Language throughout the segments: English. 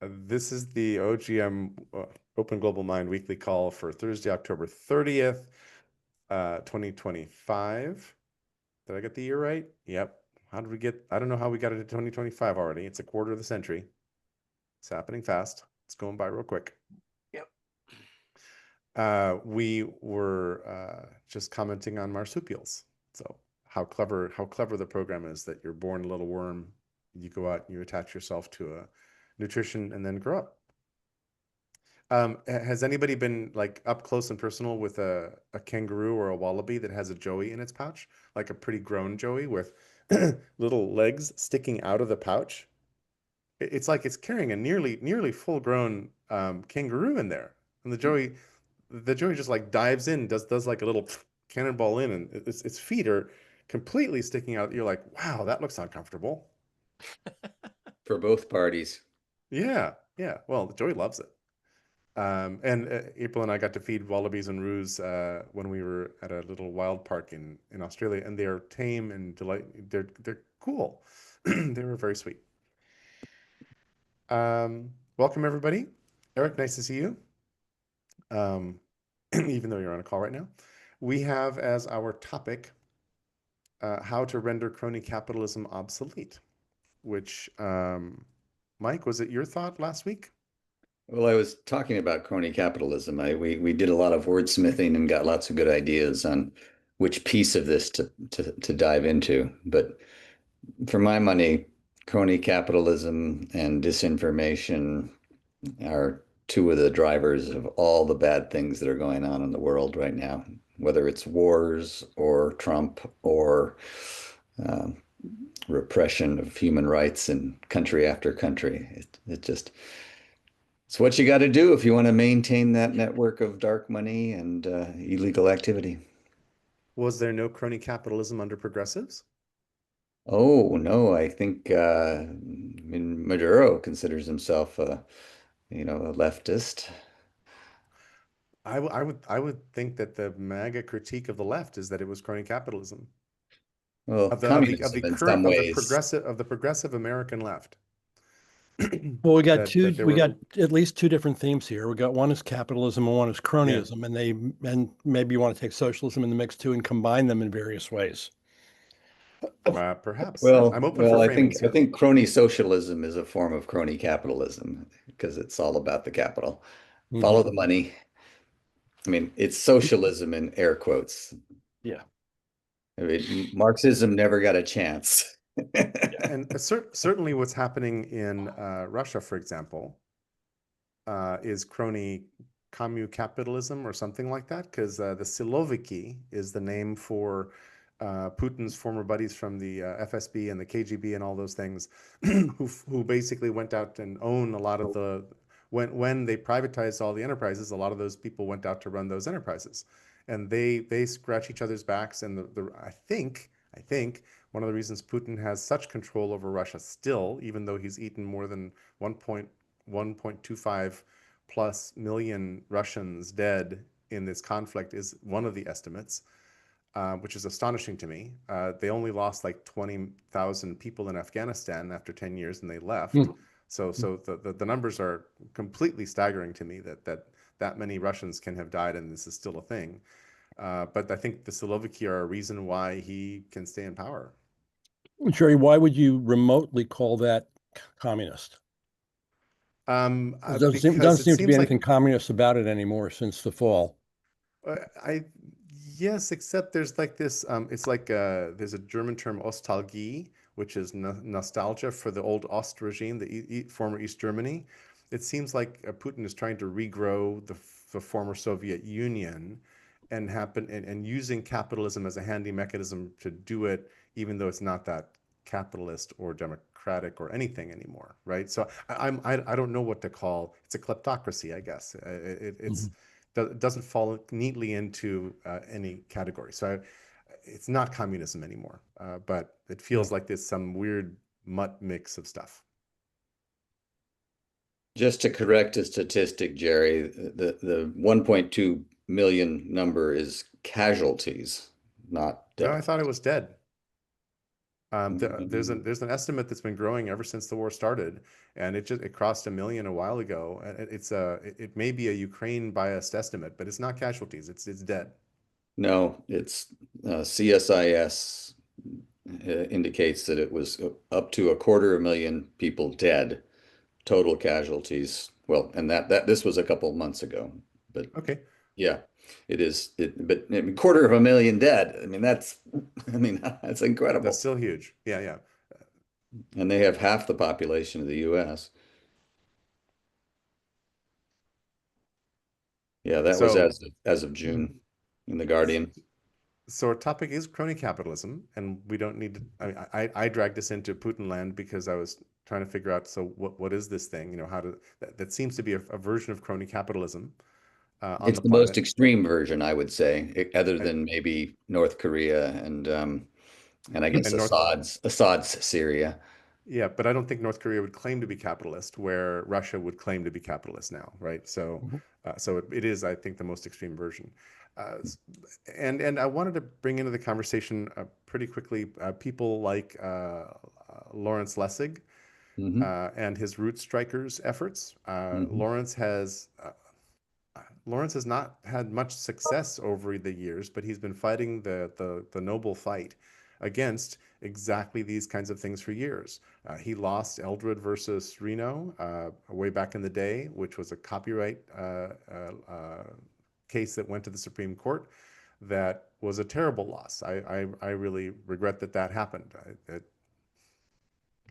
This is the OGM Open Global Mind weekly call for Thursday, October 30th, 2025. Did I get the year right? Yep. How did we get? I don't know how we got it to 2025 already. It's a quarter of the century. It's happening fast. It's going by real quick. Yep. We were just commenting on marsupials. So how clever the program is that you're born a little worm, you go out and you attach yourself to a nutrition and then grow up. Has anybody been like up close and personal with a kangaroo or a wallaby that has a joey in its pouch, like a pretty grown joey with little legs sticking out of the pouch? It's like it's carrying a nearly full grown kangaroo in there, and the joey just like dives in, does like a little cannonball in, and its feet are completely sticking out. You're like, wow, that looks uncomfortable. For both parties. Yeah, yeah. Well, the joey loves it. And April and I got to feed wallabies and roos when we were at a little wild park in Australia, and they're tame and they're cool. They were very sweet. Welcome everybody. Eric, nice to see you. Even though you're on a call right now, we have as our topic how to render crony capitalism obsolete. Which, Mike, was it your thought last week? Well, I was talking about crony capitalism. We did a lot of wordsmithing and got lots of good ideas on which piece of this to dive into. But for my money, crony capitalism and disinformation are two of the drivers of all the bad things that are going on in the world right now, whether it's wars or Trump or repression of human rights in country after country. It's what you got to do if you want to maintain that network of dark money and illegal activity. Was there no crony capitalism under progressives? Oh, no, I think Maduro considers himself a leftist. I would think that the MAGA critique of the left is that it was crony capitalism Well, of communism the in some current ways. of the progressive American left. Well, we got That there we were got at least two different themes here. We got one is capitalism and one is yeah cronyism, and maybe you want to take socialism in the mix too and combine them in various ways. perhaps I'm Well, open for well, I think framings I here. think crony socialism is a form of crony capitalism because it's all about the capital. Follow Hmm. the money. I mean, it's socialism in air quotes. Yeah. I mean, Marxism never got a chance. And certainly what's happening in Russia, for example, is crony commu capitalism or something like that, because the Siloviki is the name for Putin's former buddies from the FSB and the KGB and all those things, who basically went out and own a lot of the when they privatized all the enterprises, a lot of those people went out to run those enterprises, and they scratch each other's backs. And I think one of the reasons Putin has such control over Russia still, even though he's eaten more than 1.25 plus million Russians dead in this conflict, is one of the estimates, which is astonishing to me. They only lost like 20,000 people in Afghanistan after 10 years and they left. So the numbers are completely staggering to me that many Russians can have died and this is still a thing. But I think the Slovakia are a reason why he can stay in power. Jerry, why would you remotely call that communist? It Because doesn't it seem to be seems like anything communist about it anymore since the fall. I yes, except there's like this. It's like there's a German term Ostalgie, which is nostalgia for the old Ost regime, the former East Germany. It seems like Putin is trying to regrow the former Soviet Union, and using capitalism as a handy mechanism to do it, even though it's not that capitalist or democratic or anything anymore, right? So I don't know what to call. It's a kleptocracy, I guess. It's Mhm. it doesn't fall neatly into any category. So it's not communism anymore, but it Yeah. feels like there's some weird mutt mix of stuff. Just to correct a statistic, Jerry, the 1.2 million number is casualties, not No, I death. thought it was dead. There's an estimate that's been growing ever since the war started, and it crossed 1 million a while ago. It may be a Ukraine biased estimate, but it's not casualties. It's dead. No, it's CSIS indicates that it was up to 250,000 people dead, total casualties. Well, and that this was a couple of months ago, but Okay, yeah, it is. But 250,000 dead. I mean, I mean, that's that's incredible. still huge. Yeah, yeah. And they have half the population of the U.S. Yeah, that was So as of June in the Guardian. So our topic is crony capitalism, and we don't need to. I dragged us into Putin land because I was trying to figure out. So what is this thing? How to that seems to be a version of crony capitalism on It's the the most planet. extreme version, I would say, other And, than maybe North Korea and I guess and North Assad's Syria. Yeah, but I don't think North Korea would claim to be capitalist, where Russia would claim to be capitalist now, right? So, Mhm. it is, I think, the most extreme version. Uh, s- and I wanted to bring into the conversation pretty quickly people like Lawrence Lessig Hmm. and his Root Strikers efforts. Hmm. Lawrence has not had much success over the years, but he's been fighting the noble fight against exactly these kinds of things for years. He lost Eldred versus Reno way back in the day, which was a copyright case that went to the Supreme Court. That was a terrible loss. I really regret that happened.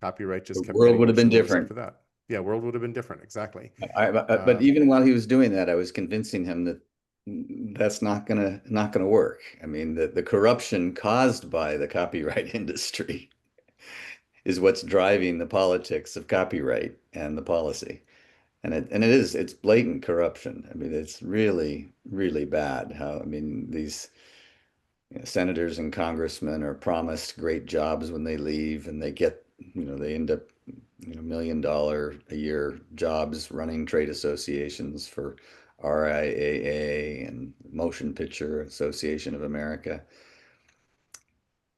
Copyright The just kept world getting would have worse been and worse different. after that. Yeah, world would have been different. Exactly. But Uh, even while he was doing that, I was convincing him that that's not gonna work. I mean, the corruption caused by the copyright industry is what's driving the politics of copyright and the policy. It's blatant corruption. I mean, it's really, really bad how, I mean, these senators and congressmen are promised great jobs when they leave and they end up, $1 million a year jobs running trade associations for RIAA and Motion Picture Association of America.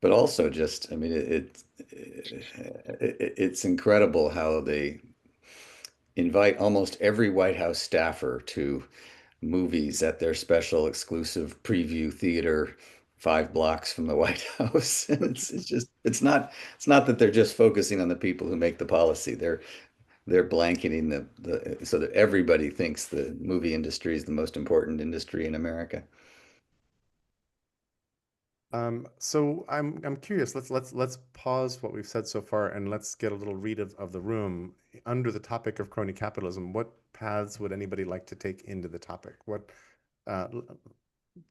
But also just, I mean, it's incredible how they invite almost every White House staffer to movies at their special exclusive preview theater 5 blocks from the White House. And it's not that they're just focusing on the people who make the policy. They're blanketing the so that everybody thinks the movie industry is the most important industry in America. so I'm curious. Let's pause what we've said so far and let's get a little read of the room under the topic of crony capitalism. What paths would anybody like to take into the topic? Uh, l-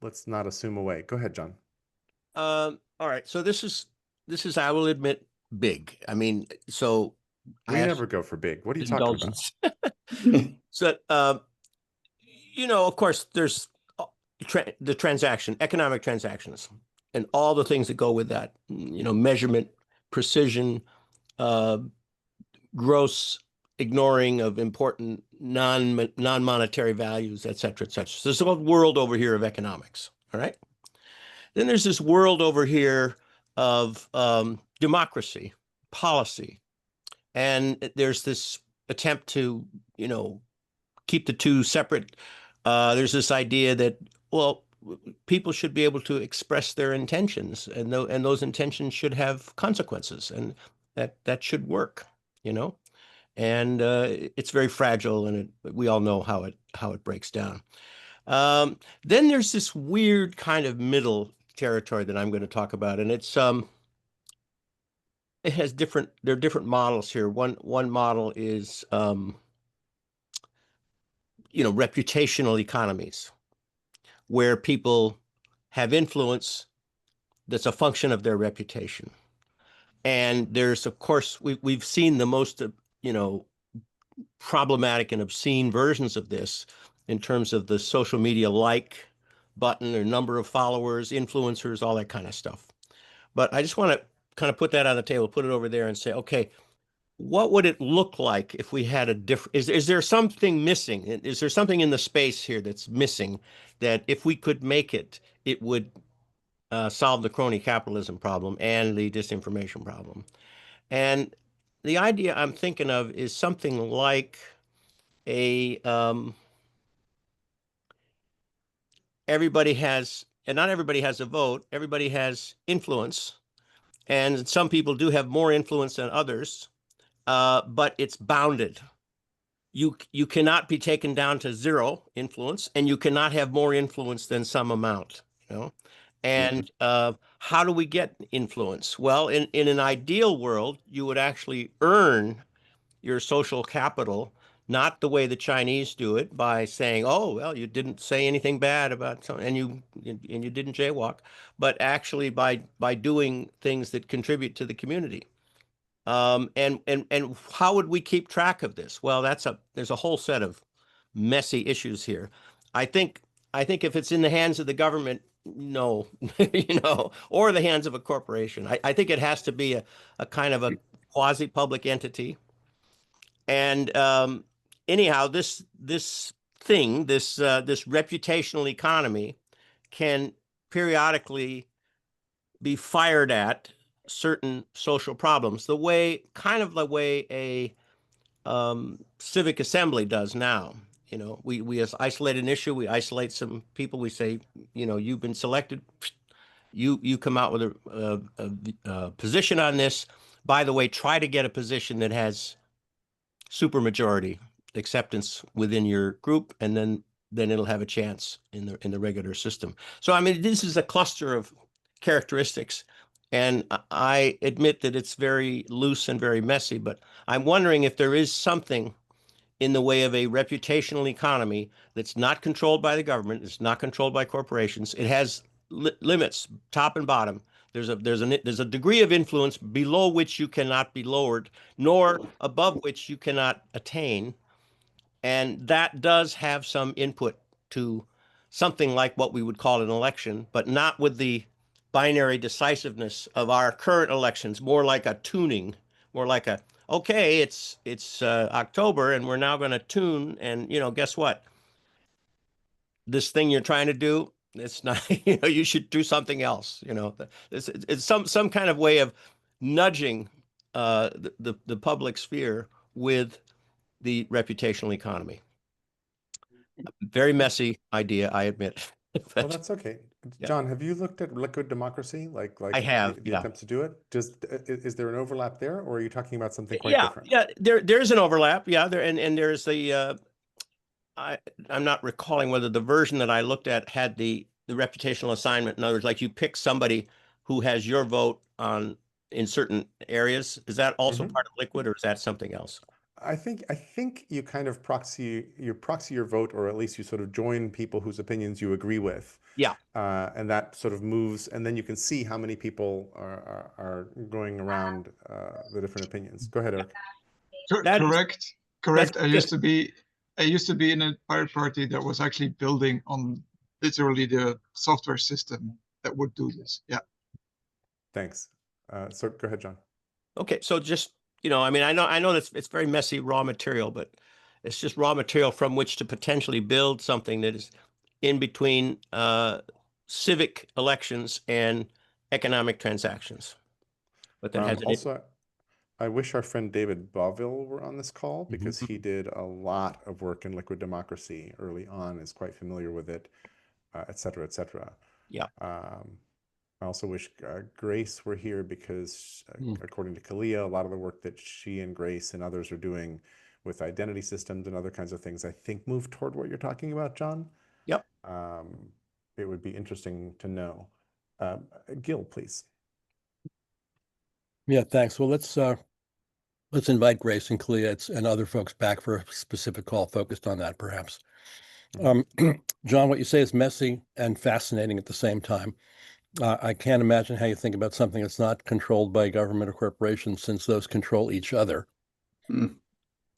let's not assume away. Go ahead, John. All right. So this is, I will admit, big. I mean, so I We have never go for big. What are you talking about? indulgence. So, of course, there's the economic transactions, and all the things that go with that. Measurement, precision, uh, gross ignoring of important non-monetary values, et cetera, et cetera. So there's a world over here of economics. All right. Then there's this world over here of democracy, policy, and there's this attempt to, keep the two separate. There's this idea that, well, people should be able to express their intentions, and those intentions should have consequences, and that should work, you know. And it's very fragile, and we all know how it breaks down. Then there's this weird kind of middle territory that I'm going to talk about, and it has there are different models here. One model is reputational economies, where people have influence that's a function of their reputation. And there's, of course, we've seen the most you know problematic and obscene versions of this in terms of the social media like button or number of followers, influencers, all that kind of stuff. But I just want to kind of put that on the table, put it over there and say, okay, what would it look like if we had a different, is there something missing? Is there something in the space here that's missing that if we could make it, it would solve the crony capitalism problem and the disinformation problem. And the idea I'm thinking of is something like a everybody has, and not everybody has a vote, everybody has influence, and some people do have more influence than others, but it's bounded. You cannot be taken down to zero influence, and you cannot have more influence than some amount, you know. And how do we get influence? Well, in an ideal world, you would actually earn your social capital, not the way the Chinese do it by saying, "Oh, well, you didn't say anything bad about something, and you didn't jaywalk," but actually by doing things that contribute to the community. And how would we keep track of this? Well, there's a whole set of messy issues here. I think if it's in the hands of the government, no, or the hands of a corporation. I think it has to be a kind of a quasi-public entity. And anyhow, this thing, this reputational economy can periodically be fired at certain social problems, kind of the way a civic assembly does now. We isolate an issue, we isolate some people, we say, you've been selected, you come out with a position on this. By the way, try to get a position that has supermajority acceptance within your group, and then it'll have a chance in the regular system. So I mean, this is a cluster of characteristics, and I admit that it's very loose and very messy, but I'm wondering if there is something in the way of a reputational economy that's not controlled by the government, it's not controlled by corporations. It has limits, top and bottom. There's a degree of influence below which you cannot be lowered, nor above which you cannot attain. And that does have some input to something like what we would call an election, but not with the binary decisiveness of our current elections, more like a tuning, more like okay, it's October and we're now going to tune, and guess what? This thing you're trying to do, it's not, you should do something else. It's some kind of way of nudging the public sphere with the reputational economy. Very messy idea, I admit. Well, that's okay. Yeah. John, have you looked at liquid democracy? Like I have, the attempts to do it? Is there an overlap there, or are you talking about something quite different? Yeah, there's an overlap. Yeah, and there's the I'm not recalling whether the version that I looked at had the reputational assignment. In other words, like you pick somebody who has your vote in certain areas. Is that also part of liquid, or is that something else? I think you kind of proxy your vote, or at least you sort of join people whose opinions you agree with. Yeah. And that sort of moves, and then you can see how many people are going around the different opinions. Go ahead, Eric. Correct. I used to be in a pirate party that was actually building on literally the software system that would do this. Yeah. Thanks. So go ahead, John. Okay, so just I mean, I know that it's very messy raw material, but it's just raw material from which to potentially build something that is in between civic elections and economic transactions. But that has also, I wish our friend David Boville were on this call, because he did a lot of work in liquid democracy early on, is quite familiar with it, et cetera, et cetera. Yeah. I also wish Grace were here, because according to Kalia, a lot of the work that she and Grace and others are doing with identity systems and other kinds of things, I think, move toward what you're talking about, John. Yep. It would be interesting to know. Gil, please. Yeah, thanks. Well, let's invite Grace and Kalia and other folks back for a specific call focused on that, perhaps. John, what you say is messy and fascinating at the same time. I can't imagine how you think about something that's not controlled by government or corporations, since those control each other. And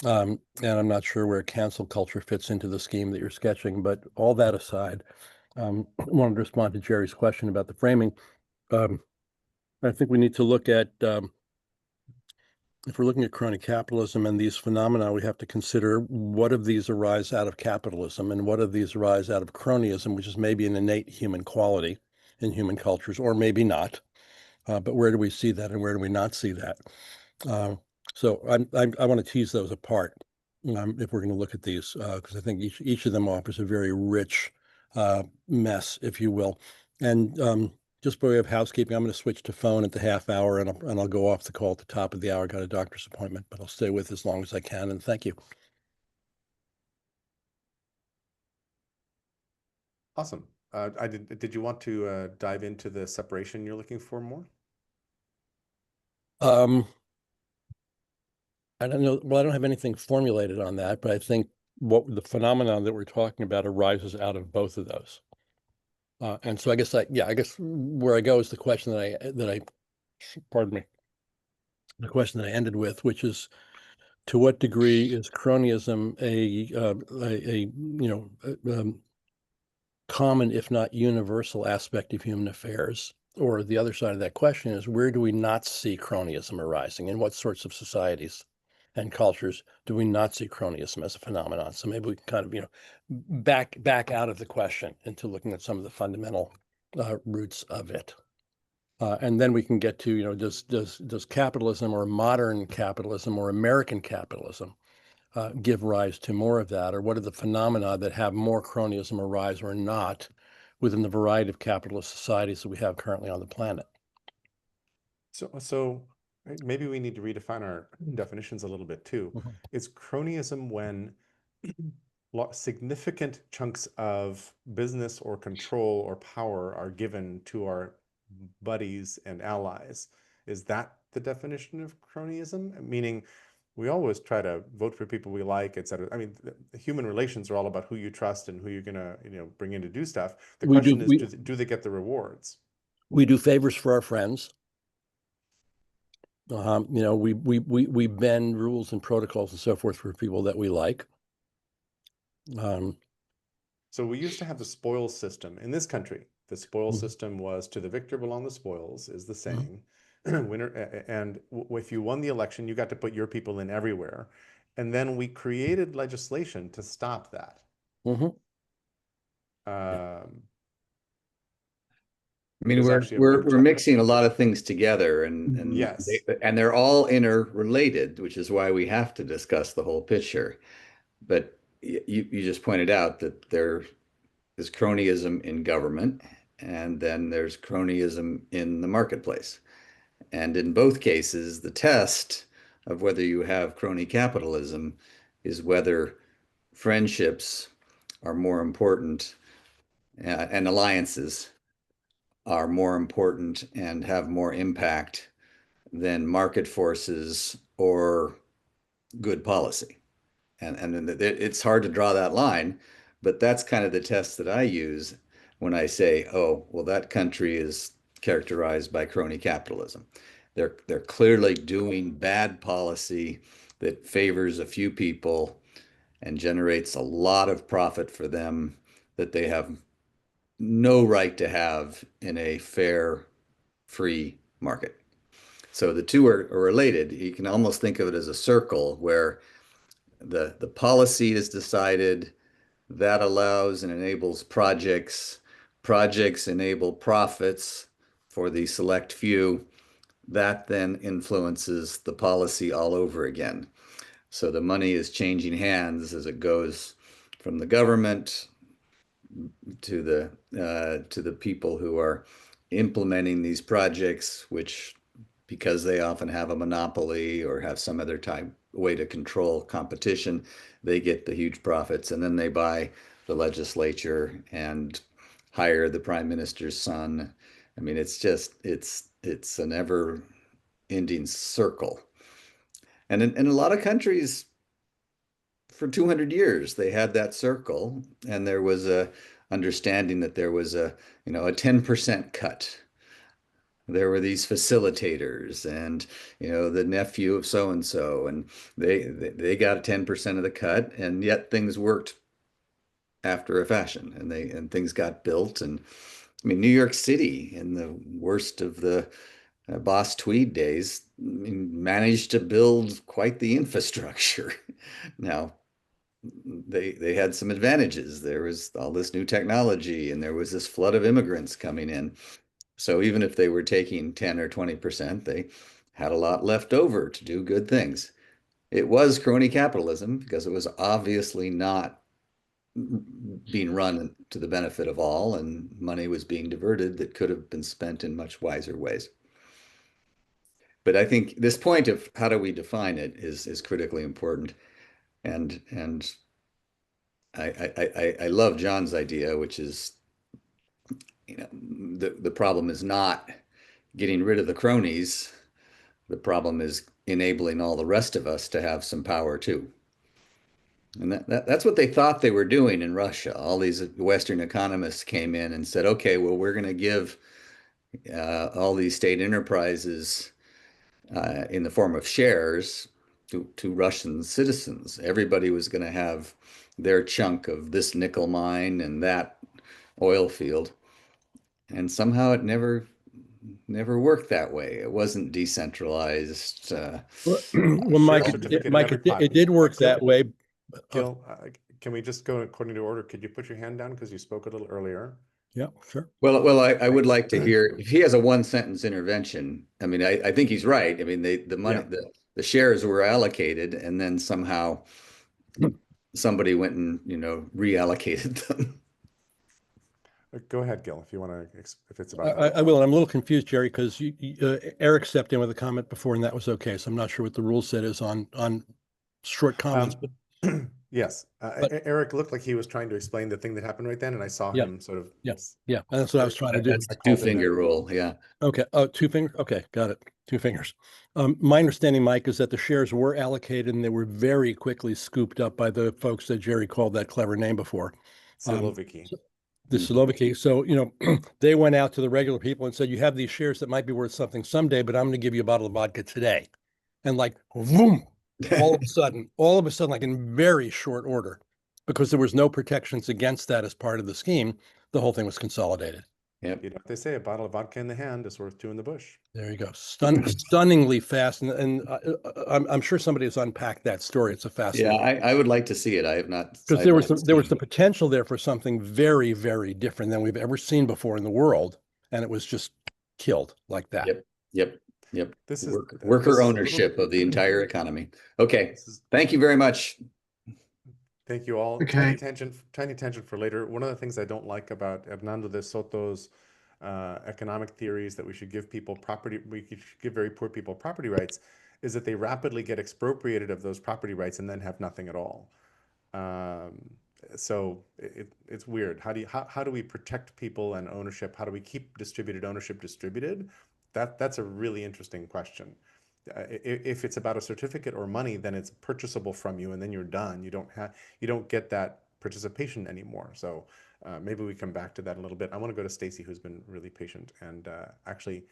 I'm not sure where cancel culture fits into the scheme that you're sketching, but all that aside, I wanted to respond to Jerry's question about the framing. I think we need to look at, if we're looking at crony capitalism and these phenomena, we have to consider what of these arise out of capitalism and what of these arise out of cronyism, which is maybe an innate human quality. in human cultures, or maybe not. But where do we see that, and where do we not see that? So I want to tease those apart if we're going to look at these, because I think each of them offers a very rich mess, if you will. And just by way of housekeeping, I'm going to switch to phone at the half hour, and I'll go off the call at the top of the hour. I got a doctor's appointment, but I'll stay with as long as I can. And thank you. Awesome. Did you want to dive into the separation you're looking for more? I don't know. Well, I don't have anything formulated on that, but I think what the phenomenon that we're talking about arises out of both of those. And so I guess where I go is the question pardon me, the question that I ended with, which is, to what degree is cronyism a common, if not universal, aspect of human affairs? Or the other side of that question is, where do we not see cronyism arising? In what sorts of societies and cultures do we not see cronyism as a phenomenon? So maybe we can kind of, back out of the question into looking at some of the fundamental roots of it. And then we can get to, does capitalism, or modern capitalism, or American capitalism give rise to more of that? Or what are the phenomena that have more cronyism arise or not within the variety of capitalist societies that we have currently on the planet? So maybe we need to redefine our definitions a little bit too. Is cronyism when significant chunks of business or control or power are given to our buddies and allies? Is that the definition of cronyism? Meaning, we always try to vote for people we like, et cetera. I mean, the human relations are all about who you trust and who you're gonna, bring in to do stuff. The question is, do they get the rewards? We do favors for our friends. We bend rules and protocols and so forth for people that we like. So we used to have the spoils system in this country. The spoils system was, to the victor belong the spoils, is the saying. Winner, and if you won the election, you got to put your people in everywhere. And then we created legislation to stop that. I mean, we're mixing a lot of things together, and yes, and they're all interrelated, which is why we have to discuss the whole picture. But you just pointed out that there is cronyism in government, and then there's cronyism in the marketplace. And in both cases, the test of whether you have crony capitalism is whether friendships are more important and alliances are more important and have more impact than market forces or good policy. And it's hard to draw that line, but that's kind of the test that I use when I say, oh, well, that country is characterized by crony capitalism. They're clearly doing bad policy that favors a few people and generates a lot of profit for them that they have no right to have in a fair, free market. So the two are related. You can almost think of it as a circle where the policy is decided, that allows and enables projects. Projects enable profits for the select few. That then influences the policy all over again. So the money is changing hands as it goes from the government to the people who are implementing these projects, which, because they often have a monopoly or have some other way to control competition, they get the huge profits, and then they buy the legislature and hire the prime minister's son. I mean, it's a never-ending circle. And in a lot of countries, for 200 years, they had that circle, and there was a understanding that there was a 10% cut. There were these facilitators and, the nephew of so-and-so, and they got 10% of the cut, and yet things worked after a fashion, and things got built. And I mean, New York City, in the worst of the Boss Tweed days, managed to build quite the infrastructure. Now, they had some advantages. There was all this new technology, and there was this flood of immigrants coming in. So even if they were taking 10 or 20%, they had a lot left over to do good things. It was crony capitalism because it was obviously not being run to the benefit of all, and money was being diverted that could have been spent in much wiser ways. But I think this point of how do we define it is critically important. And I love John's idea, which is, the problem is not getting rid of the cronies. The problem is enabling all the rest of us to have some power too. And that's what they thought they were doing in Russia. All these Western economists came in and said, okay, well, we're going to give all these state enterprises in the form of shares to Russian citizens. Everybody was going to have their chunk of this nickel mine and that oil field. And somehow it never worked that way. It wasn't decentralized. Well, Share Mike, certificate in Mike, every it, pot. it did work Gil- that way. Gil, can we just go according to order? Could you put your hand down because you spoke a little earlier? Yeah, sure. Well, I would like to hear if he has a one-sentence intervention. I mean, I think he's right. I mean, the money, Yeah. the shares were allocated, and then somehow somebody went and reallocated them. Go ahead, Gil, if you want to, if it's about I will. I'm a little confused, Jerry, because Eric stepped in with a comment before, and that was okay. So I'm not sure what the rule set is on short comments. But yes, Eric looked like he was trying to explain the thing that happened right then, and I saw Yeah. him sort of. Yeah. and that's what I was trying to do. That's the two-finger rule. Yeah. Okay. Oh, two fingers. Okay, got it. Two fingers. My understanding, Mike, is that the shares were allocated and they were very quickly scooped up by the folks that Jerry called that clever name before. Siloviki. The Siloviki. So, they went out to the regular people and said, you have these shares that might be worth something someday, but I'm going to give you a bottle of vodka today. And like, boom, all of a sudden, like in very short order, because there was no protections against that as part of the scheme, the whole thing was consolidated. Yep. You know what they say, a bottle of vodka in the hand is worth two in the bush. There you go. Stunningly fast. And I'm sure somebody has unpacked that story. It's a fascinating. Yeah, I would like to see it. I have not. Because there was the potential there for something very, very different than we've ever seen before in the world. And it was just killed like that. Yep. This is Worker ownership of the entire economy. Okay. Thank you very much. Thank you all. Okay. Tiny tangent for later. One of the things I don't like about Hernando de Soto's economic theories that we should give very poor people property rights is that they rapidly get expropriated of those property rights and then have nothing at all. So it's weird. How do we protect people and ownership? How do we keep distributed ownership distributed? That's a really interesting question. If it's about a certificate or money, then it's purchasable from you, and then you're done. You don't get that participation anymore. So maybe we come back to that a little bit. I want to go to Stacy, who's been really patient, and actually,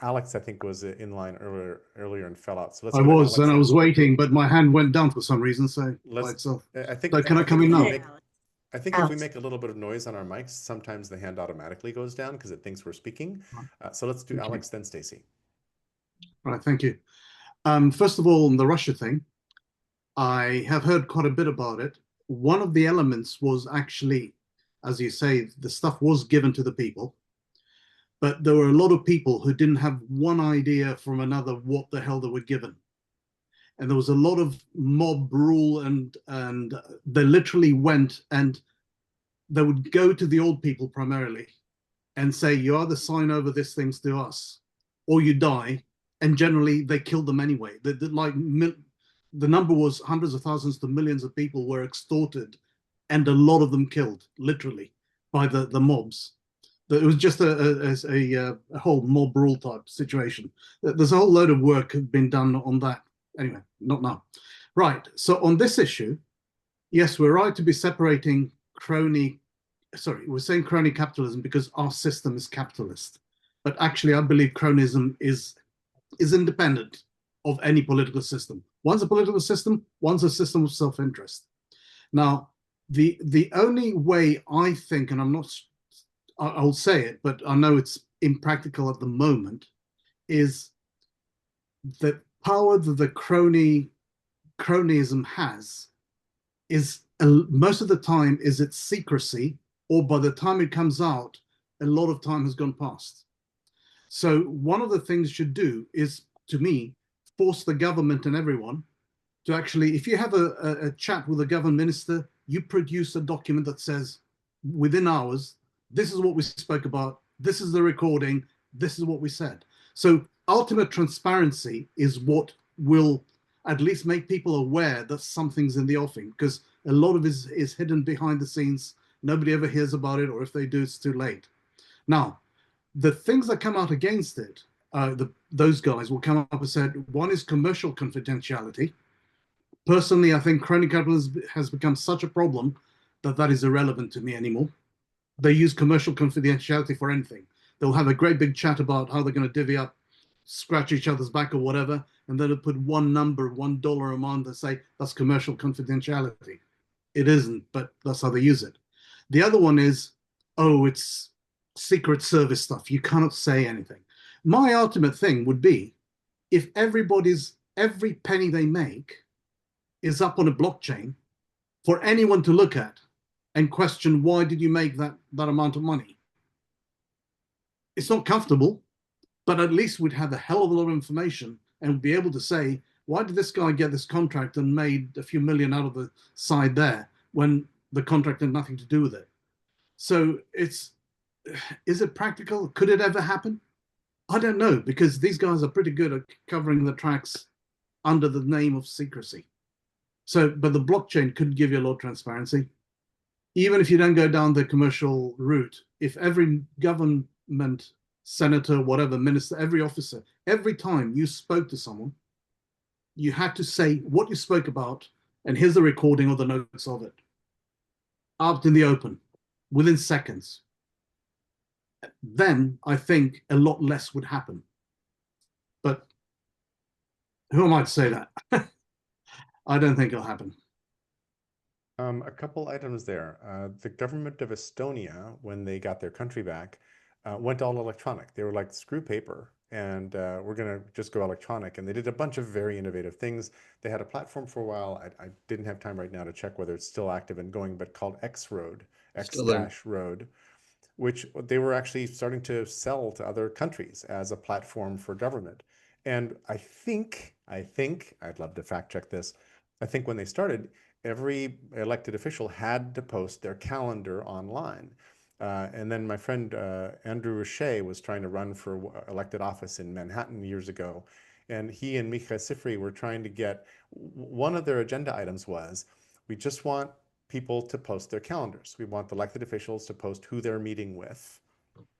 Alex, I think, was in line earlier and fell out. So let's. I was, and I was waiting, but my hand went down for some reason. So I think. So can I come in now? I think if we make a little bit of noise on our mics, sometimes the hand automatically goes down because it thinks we're speaking. So let's do Alex, then Stacy. Right, thank you. First of all, on the Russia thing, I have heard quite a bit about it. One of the elements was actually, as you say, the stuff was given to the people, but there were a lot of people who didn't have one idea from another what the hell they were given. And there was a lot of mob rule, and they literally went and they would go to the old people primarily and say, you either sign over this things to us or you die. And generally they killed them anyway. The number was hundreds of thousands to millions of people were extorted, and a lot of them killed, literally, by the mobs. It was just a whole mob rule type situation. There's a whole load of work been done on that. Anyway, not now. Right, so on this issue, yes, we're right to be separating we're saying crony capitalism because our system is capitalist. But actually, I believe cronyism is independent of any political system. One's a political system, one's a system of self-interest. Now, the only way I think, and I'll say it, but I know it's impractical at the moment, is the power that the cronyism has is most of the time is its secrecy, or by the time it comes out, a lot of time has gone past. So one of the things should do is, to me, force the government and everyone to actually, if you have a chat with a government minister, you produce a document that says within hours, this is what we spoke about, this is the recording, this is what we said. So ultimate transparency is what will at least make people aware that something's in the offing, because a lot of it is hidden behind the scenes. Nobody ever hears about it, or if they do, it's too late. Now, the things that come out against it, those guys will come up and say, one is commercial confidentiality. Personally, I think crony capitalism has become such a problem that that is irrelevant to me anymore. They use commercial confidentiality for anything. They'll have a great big chat about how they're going to divvy up, scratch each other's back or whatever, and then they'll put one number, $1 a month, and say that's commercial confidentiality. It isn't, but that's how they use it. The other one is, oh, it's Secret Service stuff. You cannot say anything. My ultimate thing would be if every penny they make is up on a blockchain for anyone to look at and question, why did you make that amount of money? It's not comfortable, but at least we'd have a hell of a lot of information and be able to say, why did this guy get this contract and made a few million out of the side there when the contract had nothing to do with it? So is it practical? Could it ever happen? I don't know, because these guys are pretty good at covering the tracks under the name of secrecy. So, but the blockchain could give you a lot of transparency. Even if you don't go down the commercial route, if every government, senator, whatever, minister, every officer, every time you spoke to someone, you had to say what you spoke about, and here's the recording or the notes of it, out in the open, within seconds, then I think a lot less would happen. But who am I to say that? I don't think it'll happen. A couple items there. The government of Estonia, when they got their country back, went all electronic. They were like, screw paper, and we're going to just go electronic. And they did a bunch of very innovative things. They had a platform for a while. I didn't have time right now to check whether it's still active and going, but called X-Road, X-Road, which they were actually starting to sell to other countries as a platform for government. And I think, I'd love to fact check this, I think when they started, every elected official had to post their calendar online. And then my friend Andrew Richer was trying to run for elected office in Manhattan years ago. And he and Micha Sifri were trying to get, one of their agenda items was, we just want people to post their calendars. We want the elected officials to post who they're meeting with.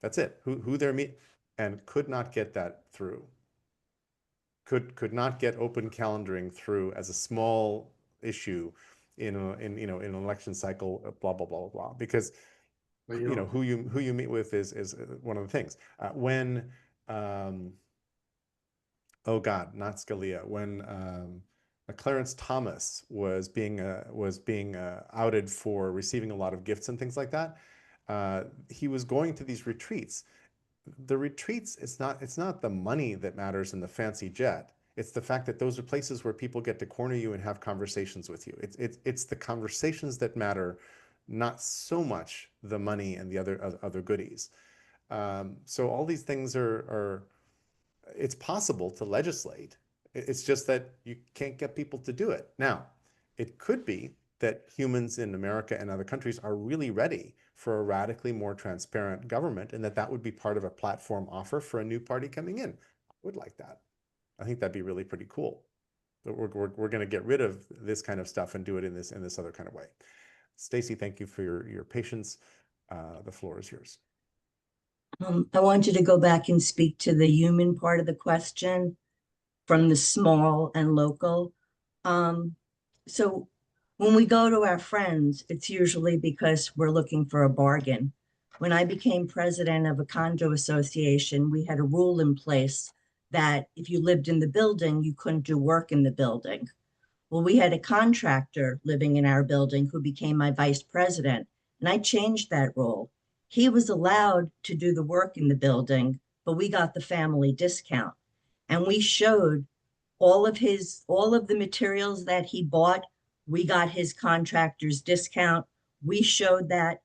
That's it, who they're meeting, and could not get that through. Could not get open calendaring through as a small issue in an election cycle, blah blah blah blah, because who you meet with is one of the things. When oh God, not Scalia, when Clarence Thomas was being outed for receiving a lot of gifts and things like that, he was going to these retreats. The retreats, it's not the money that matters in the fancy jet. It's the fact that those are places where people get to corner you and have conversations with you. It's the conversations that matter, not so much the money and the other goodies. So all these things are it's possible to legislate. It's just that you can't get people to do it. Now, it could be that humans in America and other countries are really ready for a radically more transparent government, and that would be part of a platform offer for a new party coming in. I would like that. I think that'd be really pretty cool. But we're going to get rid of this kind of stuff and do it in this other kind of way. Stacy, thank you for your patience. The floor is yours. I want you to go back and speak to the human part of the question from the small and local. So when we go to our friends, it's usually because we're looking for a bargain. When I became president of a condo association, we had a rule in place that if you lived in the building, you couldn't do work in the building. Well, we had a contractor living in our building who became my vice president, and I changed that rule. He was allowed to do the work in the building, but we got the family discount. And we showed all of the materials that he bought We got his contractor's discount. We showed that.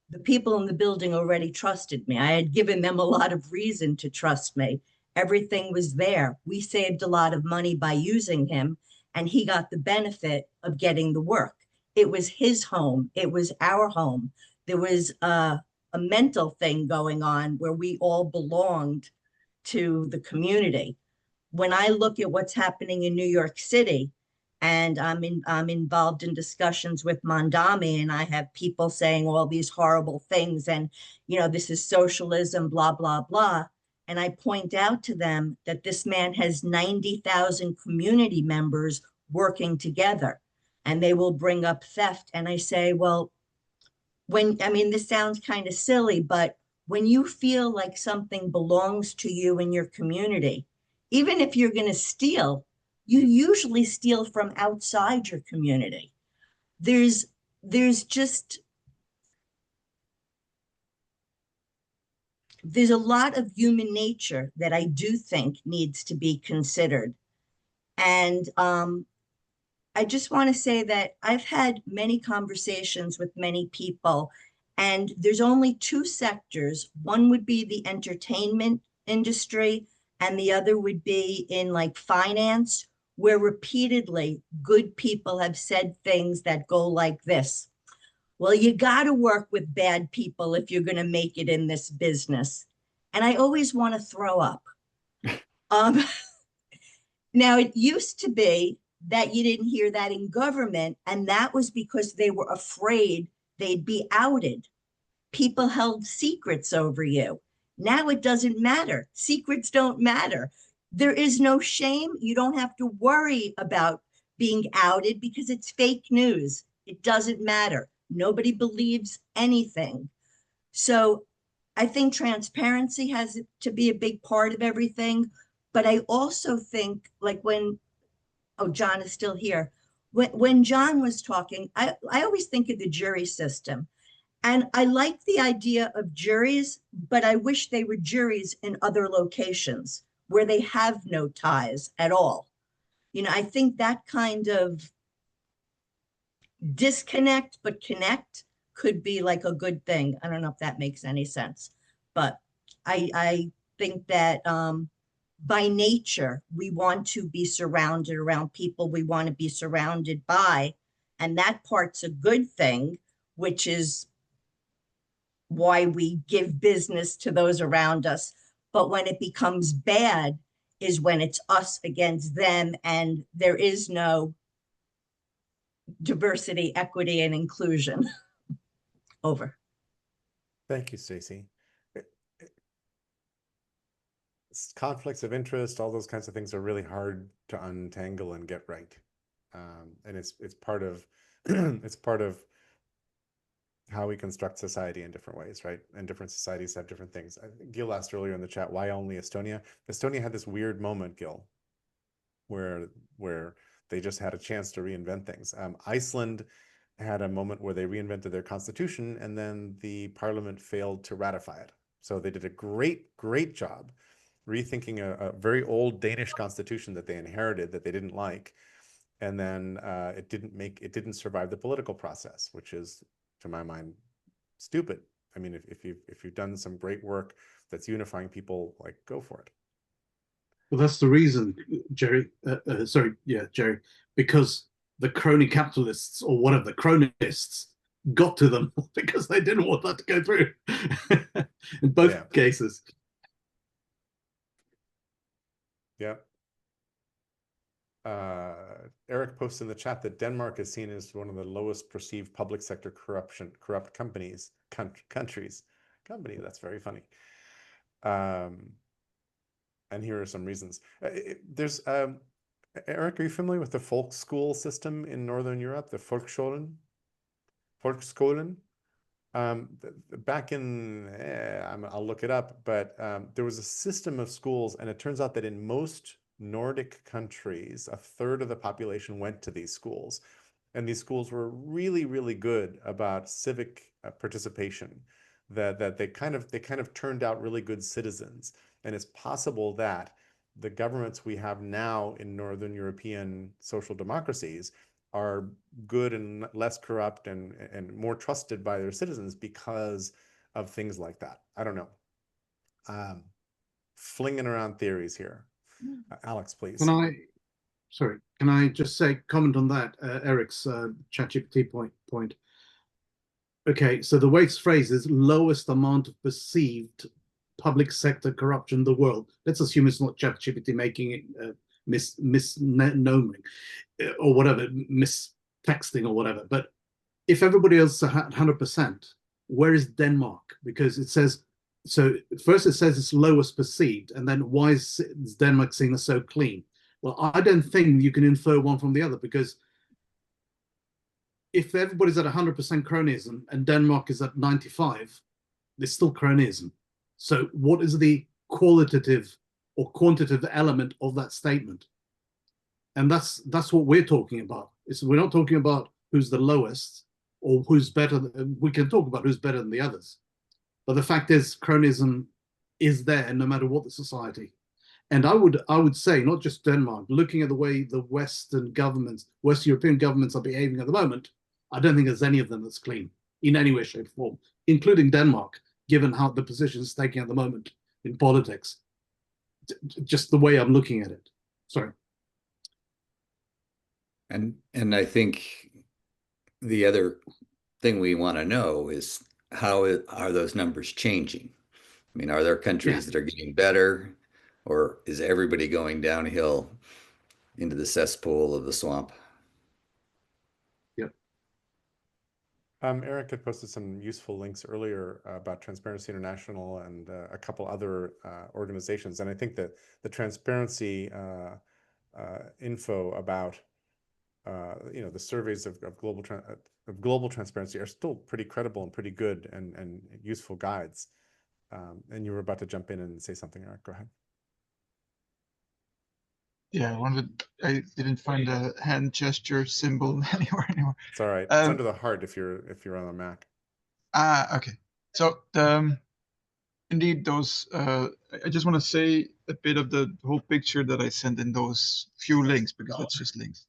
The people in the building already trusted me. I had given them a lot of reason to trust me. Everything was there. We saved a lot of money by using him, and he got the benefit of getting the work. It was his home. It was our home. There was a mental thing going on where we all belonged to the community. When I look at what's happening in New York City, and I'm involved in discussions with Mondami, and I have people saying all these horrible things, and this is socialism, blah blah blah. And I point out to them that this man has 90,000 community members working together, and they will bring up theft. And I say, well, this sounds kind of silly, but when you feel like something belongs to you in your community, even if you're going to steal, you usually steal from outside your community. There's a lot of human nature that I do think needs to be considered. And I just want to say that I've had many conversations with many people, and there's only two sectors. One would be the entertainment industry, and the other would be in like finance, where repeatedly good people have said things that go like this. Well, you got to work with bad people if you're going to make it in this business. And I always want to throw up. Now, it used to be that you didn't hear that in government, and that was because they were afraid they'd be outed. People held secrets over you. Now it doesn't matter. Secrets don't matter. There is no shame. You don't have to worry about being outed because it's fake news. It doesn't matter. Nobody believes anything. So I think transparency has to be a big part of everything. But I also think, like John is still here. When John was talking, I always think of the jury system. And I like the idea of juries, but I wish they were juries in other locations where they have no ties at all. I think that kind of disconnect but connect could be like a good thing. I don't know if that makes any sense, but I think that by nature, we want to be surrounded around people we want to be surrounded by. And that part's a good thing, which is why we give business to those around us. But when it becomes bad is when it's us against them, and there is no diversity, equity, and inclusion. Over. Thank you, Stacey. Conflicts of interest, all those kinds of things are really hard to untangle and get right. And it's part of it's part of how we construct society in different ways, right? And different societies have different things. Gil asked earlier in the chat, why only Estonia? Estonia had this weird moment, Gil, where they just had a chance to reinvent things. Iceland had a moment where they reinvented their constitution, and then the parliament failed to ratify it. So they did a great job rethinking a very old Danish constitution that they inherited that they didn't like, and then it didn't survive the political process, which is, to my mind, stupid. I mean, if you've done some great work that's unifying people, like, go for it. Well, that's the reason, Jerry. Jerry, because the crony capitalists, or one of the cronists, got to them because they didn't want that to go through. In both cases. Yeah. Eric posts in the chat that Denmark is seen as one of the lowest perceived public sector corrupt countries. That's very funny. And here are some reasons. There's Eric, are you familiar with the Volksschule system in Northern Europe? The Volksskolen. Back in, I'll look it up, but there was a system of schools, and it turns out that in most Nordic countries, a third of the population went to these schools, and these schools were really, really good about civic participation. That they kind of turned out really good citizens, and it's possible that the governments we have now in Northern European social democracies are good and less corrupt and more trusted by their citizens because of things like that. I don't know. Flinging around theories here. Alex, please. Can I just say, comment on that, Eric's ChatGPT point? Okay, so the way it's phrased is lowest amount of perceived public sector corruption in the world. Let's assume it's not ChatGPT making it misnoming or whatever, mistexting or whatever. But if everybody else is 100%, where is Denmark? Because it says, so first it says it's lowest perceived, and then why is Denmark seen as so clean? Well, I don't think you can infer one from the other, because if everybody's at 100% cronyism and Denmark is at 95, there's still cronyism. So what is the qualitative or quantitative element of that statement? And that's what we're talking about. We're not talking about who's the lowest or who's better. We can talk about who's better than the others. But the fact is, cronyism is there no matter what the society. And I would say, not just Denmark, looking at the way the Western European governments are behaving at the moment, I don't think there's any of them that's clean in any way, shape, or form, including Denmark, given how the position is taking at the moment in politics. Just the way I'm looking at it. Sorry. And I think the other thing we want to know is, how are those numbers changing? I mean, are there countries that are getting better, or is everybody going downhill into the cesspool of the swamp? Yep. Eric had posted some useful links earlier about Transparency International and a couple other organizations. And I think that the transparency info about the surveys of global transparency are still pretty credible and pretty good and useful guides. And you were about to jump in and say something, Eric. Go ahead. Yeah, I didn't find a hand gesture symbol anywhere. It's all right. It's under the heart if you're on a Mac. Okay. So indeed, those. I just want to say a bit of the whole picture that I sent in those few links, because that's just links.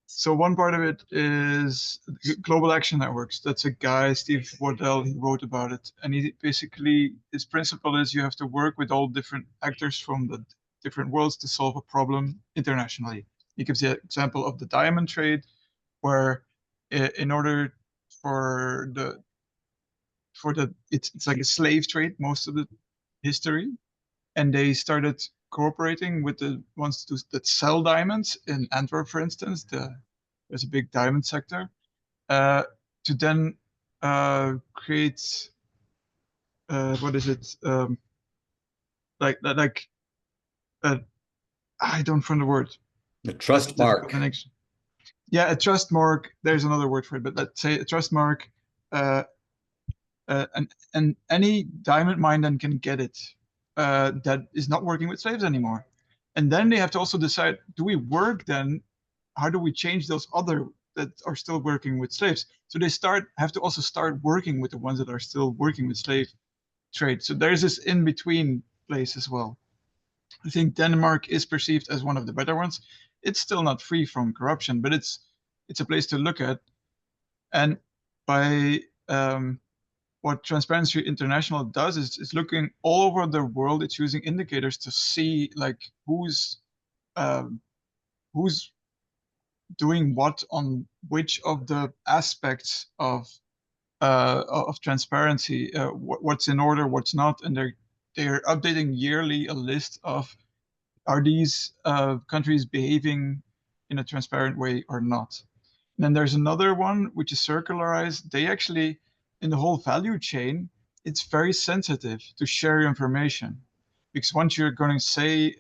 So one part of it is Global Action Networks. That's a guy, Steve Waddell, he wrote about it. And his principle is you have to work with all different actors from the different worlds to solve a problem internationally. He gives the example of the diamond trade, where in order for it's like a slave trade most of the history, and they started cooperating with the ones that sell diamonds in Antwerp, for instance. There's a big diamond sector, to then create what is it, I don't find the word. The trust mark. Yeah, a trust mark. There's another word for it, but let's say a trust mark. And any diamond mine then can get it. That is not working with slaves anymore. And then they have to also decide, do we work then? How do we change those other that are still working with slaves? So they have to also start working with the ones that are still working with slave trade. So there's this in-between place as well. I think Denmark is perceived as one of the better ones. It's still not free from corruption, but it's a place to look at. And by what Transparency International does is looking all over the world. It's using indicators to see like who's doing what on which of the aspects of transparency, what's in order, what's not, and they're updating yearly a list of, are these countries behaving in a transparent way or not. And then there's another one which is circularized. They actually, in the whole value chain, it's very sensitive to share information, because once you're going to say,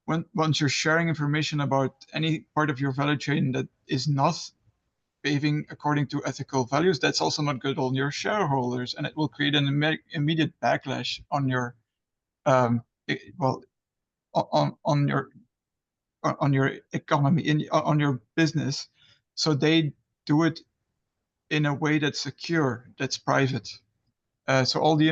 once you're sharing information about any part of your value chain that is not behaving according to ethical values, that's also not good on your shareholders, and it will create an immediate backlash on your, on your economy, on your business. So they do it in a way that's secure, that's private. So all the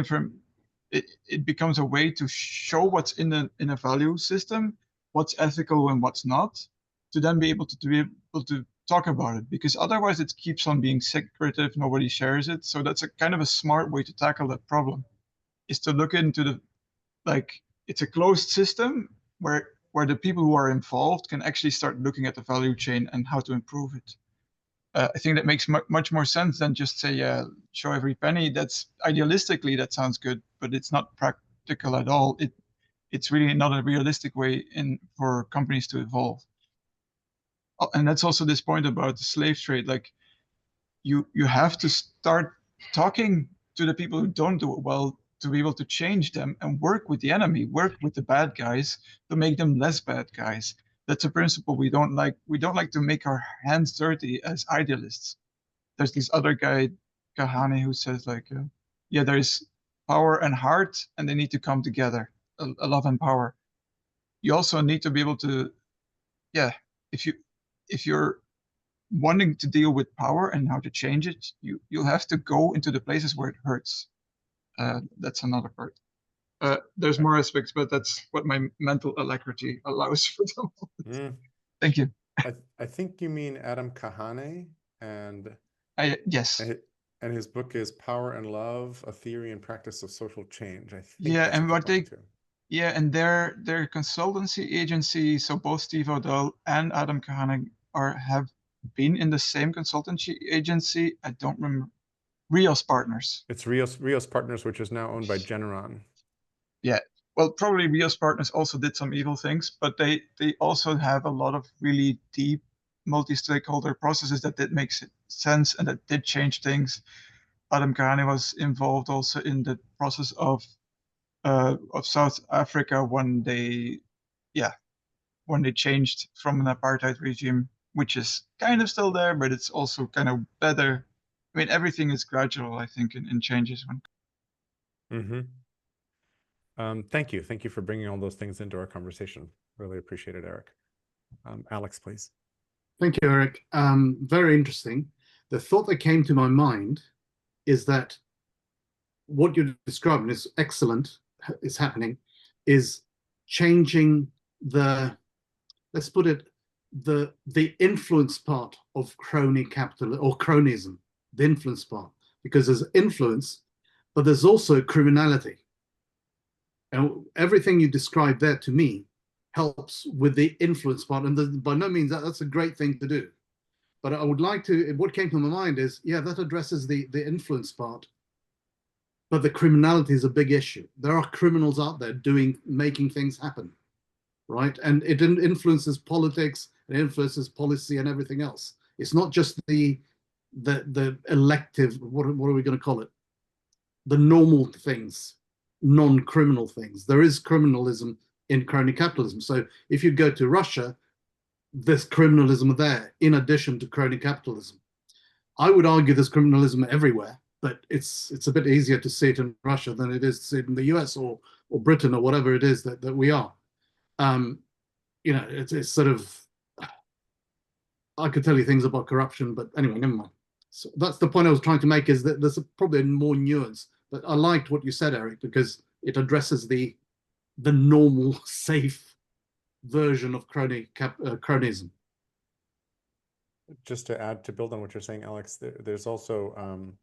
it becomes a way to show what's in a value system, what's ethical and what's not, to then be able to talk about it, because otherwise it keeps on being secretive, nobody shares it. So that's a kind of a smart way to tackle that problem, is to look into the, like, it's a closed system where the people who are involved can actually start looking at the value chain and how to improve it. I think that makes much more sense than just say, show every penny. That's idealistically, that sounds good, but it's not practical at all. It's really not a realistic way for companies to evolve. And that's also this point about the slave trade. Like, you have to start talking to the people who don't do it well to be able to change them and work with the enemy, work with the bad guys to make them less bad guys. That's a principle we don't like. We don't like to make our hands dirty as idealists. There's this other guy, Kahane, who says like, yeah, there's power and heart, and they need to come together, a love and power. You also need to be able to, yeah, if you're wanting to deal with power and how to change it, you'll have to go into the places where it hurts. That's another part. There's more aspects, but that's what my mental alacrity allows for the moment. Thank you. I think you mean Adam Kahane, and yes. And his book is Power and Love: A Theory and Practice of Social Change. I think yeah, that's and what they to. Yeah, and their consultancy agency, so both Steve O'Dell and Adam Kahane have been in the same consultancy agency. I don't remember. Rios Partners. It's Rios Partners, which is now owned by Generon. Yeah, well, probably Rios Partners also did some evil things, but they also have a lot of really deep multi-stakeholder processes that did make sense and that did change things. Adam Kahane was involved also in the process of South Africa when they changed from an apartheid regime, which is kind of still there, but it's also kind of better. I mean, everything is gradual, I think, in changes. Thank you. Thank you for bringing all those things into our conversation. Really appreciate it, Eric. Alex, please. Thank you, Eric. Very interesting. The thought that came to my mind is that what you're describing is excellent, is happening, is changing the, let's put it, the influence part of crony capital or cronyism, the influence part, because there's influence, but there's also criminality. And everything you described there to me helps with the influence part. And by no means that's a great thing to do. But I would like to, what came to my mind is, yeah, that addresses the influence part. But the criminality is a big issue. There are criminals out there making things happen, right? And it influences politics, it influences policy and everything else. It's not just the elective, what are we going to call it? The normal things, non-criminal things. There is criminalism in crony capitalism. So if you go to Russia, there's criminalism there in addition to crony capitalism. I would argue there's criminalism everywhere, but it's a bit easier to see it in Russia than it is to see it in the US or Britain or whatever it is that we are. You know, it's sort of, I could tell you things about corruption, but anyway, never mind. So that's the point I was trying to make, is that there's probably more nuance. But I liked what you said, Eric, because it addresses the normal, safe version of cronyism. Just to build on what you're saying, Alex, there's also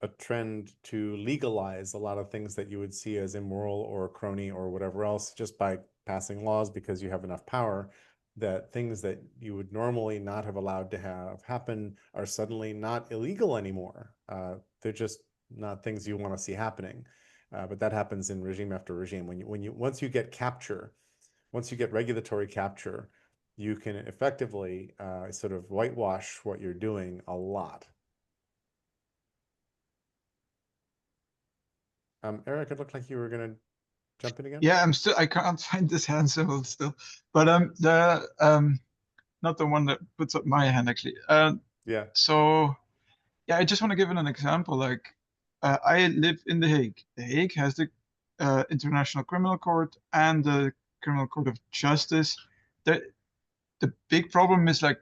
a trend to legalize a lot of things that you would see as immoral or crony or whatever else, just by passing laws because you have enough power, that things that you would normally not have allowed to have happen are suddenly not illegal anymore. They're just not things you want to see happening. But that happens in regime after regime. Once you get capture, once you get regulatory capture, you can effectively sort of whitewash what you're doing a lot. Eric, it looked like you were going to jump in again. Yeah, I can't find this hand symbol still, but not the one that puts up my hand actually. Yeah. So yeah, I just want to give an example. Like, I live in The Hague. The Hague has the International Criminal Court and the Criminal Court of Justice. The big problem is, like,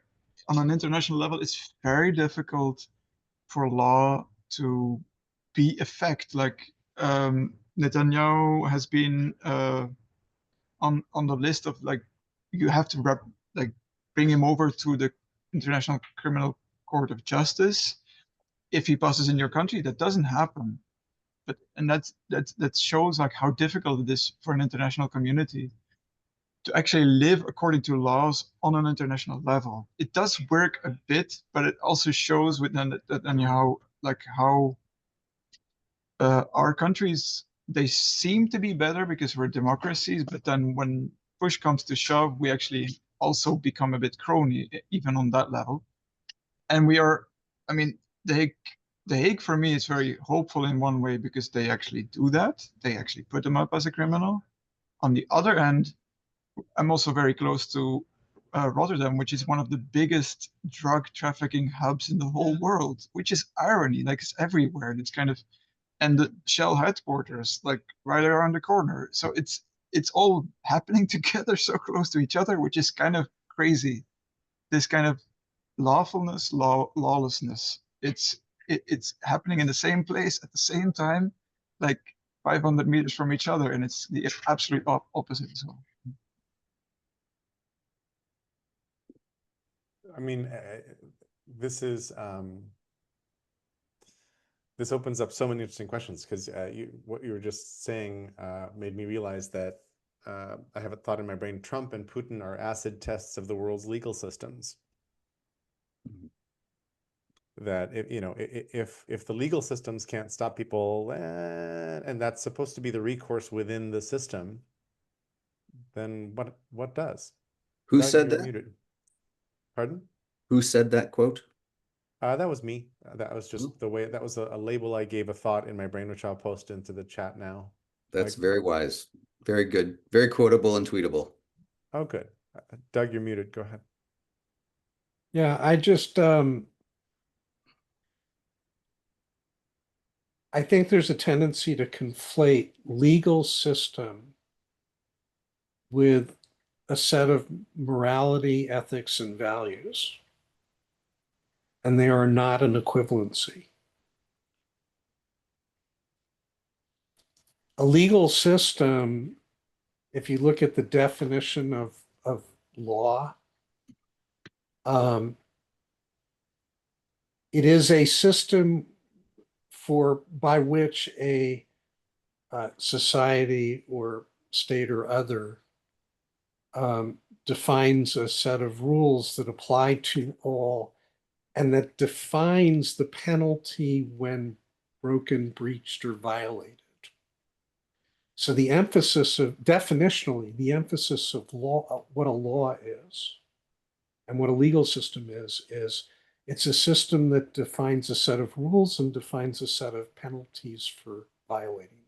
on an international level, it's very difficult for law to be effect. Like, Netanyahu has been on the list of, like, you have to bring him over to the International Criminal Court of Justice if he passes in your country. That doesn't happen. And that shows like how difficult it is for an international community to actually live according to laws on an international level. It does work a bit, but it also shows with how our countries, they seem to be better because we're democracies, but then when push comes to shove, we actually also become a bit crony, even on that level. And we are, I mean, the Hague for me is very hopeful in one way because they actually do that. They actually put him up as a criminal. On the other end, I'm also very close to Rotterdam, which is one of the biggest drug trafficking hubs in the whole world, which is irony, like it's everywhere. And it's kind of, and the Shell headquarters, like right around the corner. So it's all happening together so close to each other, which is kind of crazy. This kind of lawfulness, lawlessness. It's happening in the same place at the same time, like 500 meters from each other, and it's the absolute opposite as well. I mean, this is this opens up so many interesting questions because what you were just saying made me realize that I have a thought in my brain. Trump and Putin are acid tests of the world's legal systems. That if the legal systems can't stop people, and that's supposed to be the recourse within the system, then what does? Who Doug, said you're that? muted. Pardon? Who said that quote? That was me. That was just the way, that was a label I gave a thought in my brain, which I'll post into the chat now. That's very wise. Very good. Very quotable and tweetable. Oh, good. Doug, you're muted. Go ahead. Yeah, I just I think there's a tendency to conflate legal system with a set of morality, ethics, and values. And they are not an equivalency. A legal system, if you look at the definition of law, it is a system by which a society or state or other defines a set of rules that apply to all, and that defines the penalty when broken, breached, or violated. So the emphasis of, definitionally, the emphasis of law, what a law is, and what a legal system is it's a system that defines a set of rules and defines a set of penalties for violating them.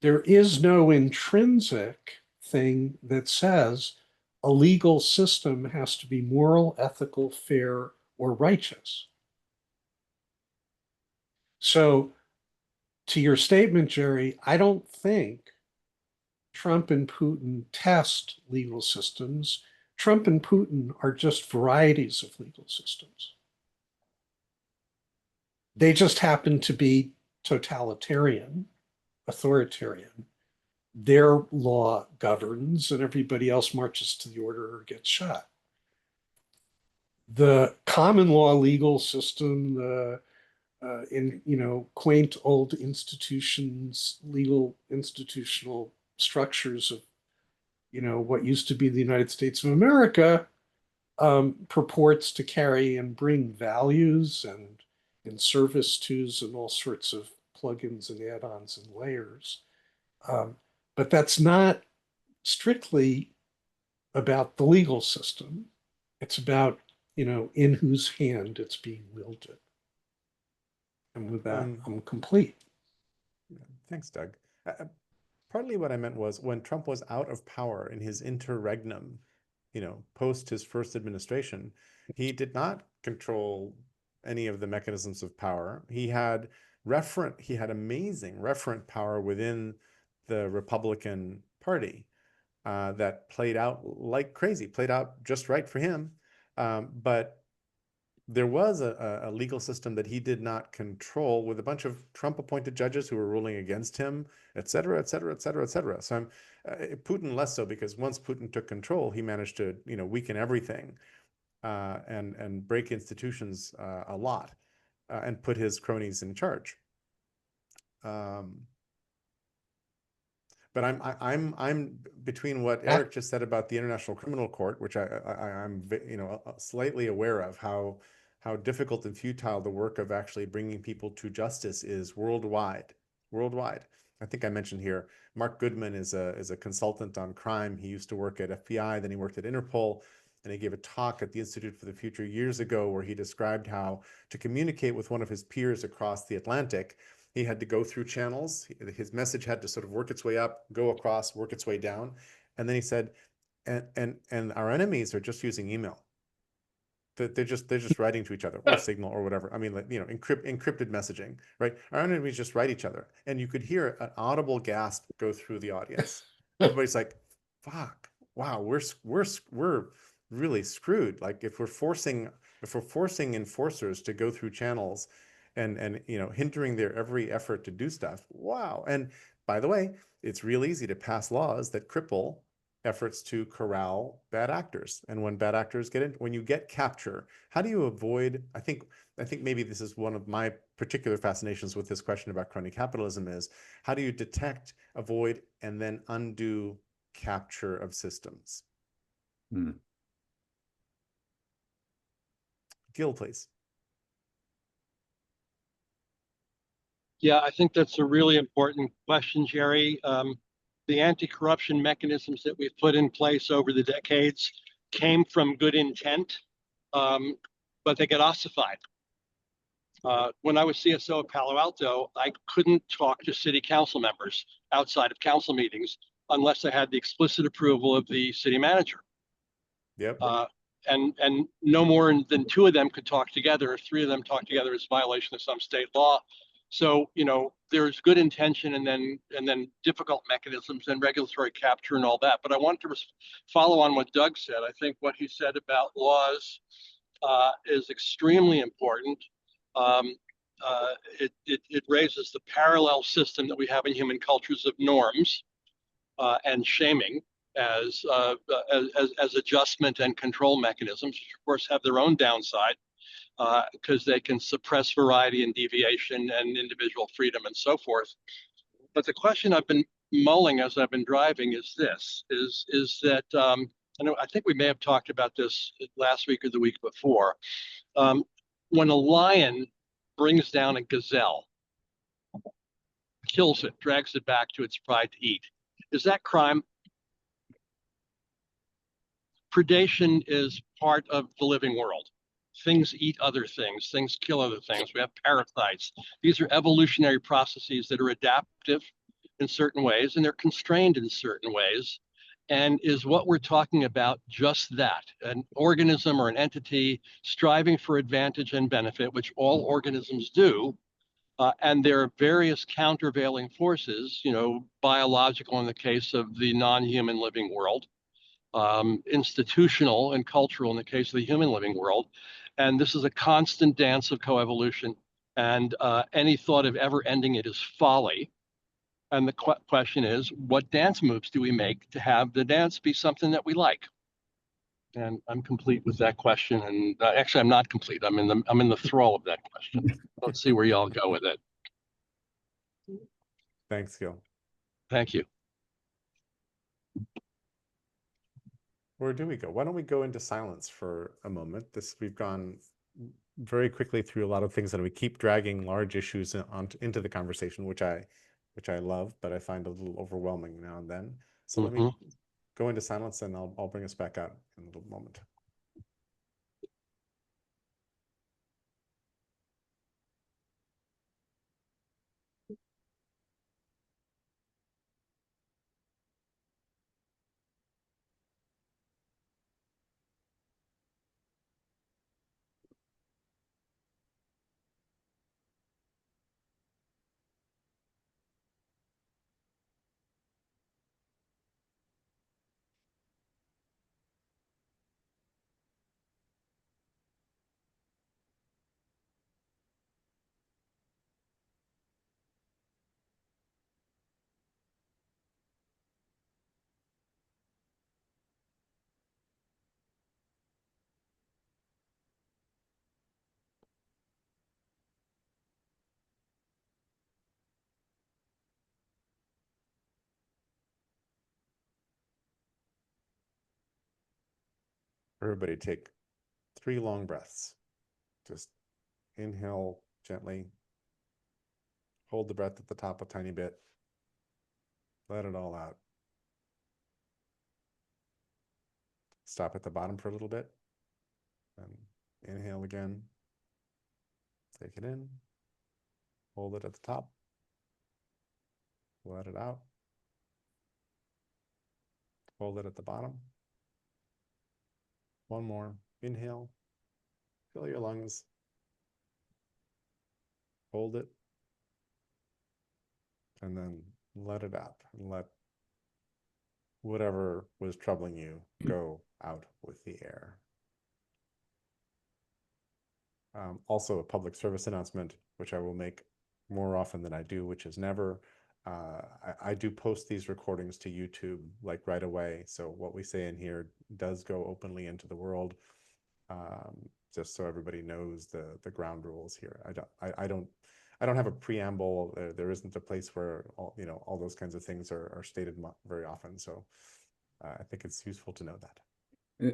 There is no intrinsic thing that says a legal system has to be moral, ethical, fair, or righteous. So to your statement, Jerry, I don't think Trump and Putin test legal systems. Trump and Putin are just varieties of legal systems. They just happen to be totalitarian, authoritarian. Their law governs and everybody else marches to the order or gets shot. The common law legal system, the quaint old institutions, legal institutional structures of what used to be the United States of America, purports to carry and bring values and service tos and all sorts of plugins and add-ons and layers. But that's not strictly about the legal system. It's about, in whose hand it's being wielded. And with that, I'm complete. Thanks, Doug. Partly what I meant was when Trump was out of power in his interregnum, post his first administration, he did not control any of the mechanisms of power. He had amazing referent power within the Republican Party that played out like crazy, played out just right for him. But there was a legal system that he did not control with a bunch of Trump-appointed judges who were ruling against him, et cetera, et cetera, et cetera, et cetera. So Putin less so, because once Putin took control, he managed to, weaken everything and break institutions a lot and put his cronies in charge. But I'm between what Eric just said about the International Criminal Court, which I'm slightly aware of how difficult and futile the work of actually bringing people to justice is worldwide. Worldwide. I think I mentioned here, Mark Goodman is a consultant on crime. He used to work at FBI, then he worked at Interpol, and he gave a talk at the Institute for the Future years ago where he described how to communicate with one of his peers across the Atlantic, he had to go through channels. His message had to sort of work its way up, go across, work its way down. And then he said, and our enemies are just using email. They're just writing to each other, or Signal, or whatever. I mean, like, encrypted messaging, right? Our enemies just write each other, and you could hear an audible gasp go through the audience. Everybody's like, "Fuck! Wow, we're really screwed." Like, if we're forcing enforcers to go through channels and hindering their every effort to do stuff. Wow. And by the way, it's real easy to pass laws that cripple efforts to corral bad actors. And when bad actors when you get capture, how do you avoid, I think maybe this is one of my particular fascinations with this question about crony capitalism, is how do you detect, avoid, and then undo capture of systems? Gil, please. Yeah, I think that's a really important question, Jerry. The anti-corruption mechanisms that we've put in place over the decades came from good intent, but they get ossified. When I was CSO of Palo Alto, I couldn't talk to city council members outside of council meetings unless I had the explicit approval of the city manager. Yep. And no more than two of them could talk together. If three of them talk together, it's a violation of some state law. So, there's good intention and then difficult mechanisms and regulatory capture and all that. But I want to follow on what Doug said. I think what he said about laws is extremely important. It raises the parallel system that we have in human cultures of norms and shaming as adjustment and control mechanisms, which of course have their own downside. Because they can suppress variety and deviation and individual freedom and so forth. But the question I've been mulling as I've been driving is this, is that, I think we may have talked about this last week or the week before. When a lion brings down a gazelle, kills it, drags it back to its pride to eat, is that crime? Predation is part of the living world. Things eat other things, things kill other things. We have parasites. These are evolutionary processes that are adaptive in certain ways, and they're constrained in certain ways. And is what we're talking about just that, an organism or an entity striving for advantage and benefit, which all organisms do. And there are various countervailing forces, biological in the case of the non-human living world, institutional and cultural in the case of the human living world. And this is a constant dance of coevolution, and any thought of ever ending it is folly. And the question is, what dance moves do we make to have the dance be something that we like? And I'm complete with that question. And actually, I'm not complete. I'm in the thrall of that question. Let's see where y'all go with it. Thanks, Gil. Thank you. Where do we go? Why don't we go into silence for a moment? We've gone very quickly through a lot of things, and we keep dragging large issues into the conversation, which I love, but I find a little overwhelming now and then. So let me go into silence, and I'll bring us back out in a little moment. Everybody take 3 long breaths. Just inhale gently. Hold the breath at the top a tiny bit. Let it all out. Stop at the bottom for a little bit. And inhale again. Take it in. Hold it at the top. Let it out. Hold it at the bottom. One more. Inhale. Fill your lungs. Hold it. And then let it out. And let whatever was troubling you go out with the air. Also, a public service announcement, which I will make more often than I do, which is never. I do post these recordings to YouTube like right away. So what we say in here does go openly into the world, just so everybody knows the ground rules here. I don't have a preamble. There isn't a place where all those kinds of things are stated very often. So I think it's useful to know that.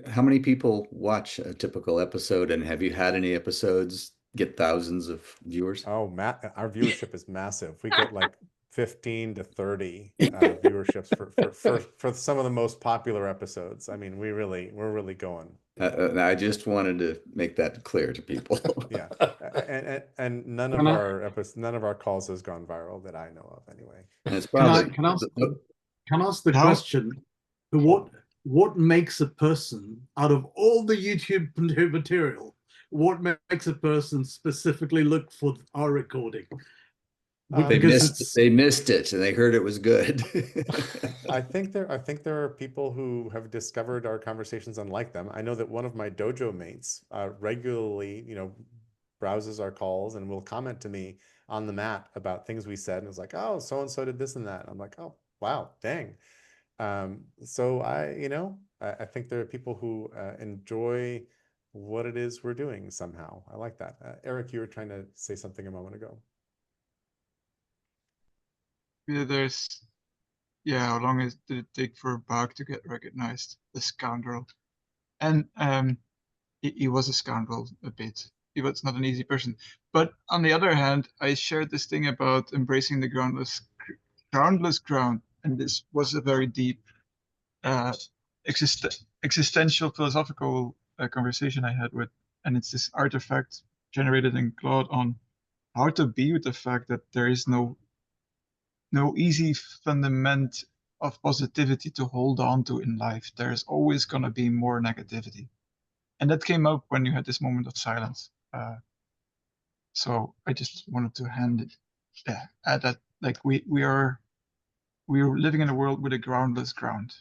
How many people watch a typical episode, and have you had any episodes get thousands of viewers? Oh, Matt, our viewership is massive. We get like 15 to 30 viewerships for some of the most popular episodes. I mean, we're really going. I just wanted to make that clear to people. Yeah, and none of our calls has gone viral that I know of anyway. And it's Can I probably can ask the question? What makes a person, out of all the YouTube material, what makes a person specifically look for our recording? they missed it and they heard it was good. I think there are people who have discovered our conversations and like them. I know that one of my dojo mates regularly, browses our calls and will comment to me on the mat about things we said, and it's like, oh, so and so did this and that. I'm like, oh, wow, dang. So I think there are people who enjoy what it is we're doing somehow. I like that. Eric, you were trying to say something a moment ago. Yeah, how long did it take for Bach to get recognized? The scoundrel. And he was a scoundrel a bit. He was not an easy person. But on the other hand, I shared this thing about embracing the groundless ground. And this was a very deep existential philosophical conversation I had with, and it's this artifact generated in Claude on how to be with the fact that there is no easy fundament of positivity to hold on to in life. There's always going to be more negativity. And that came up when you had this moment of silence. So I just wanted to add that, like, we're living in a world with a groundless ground.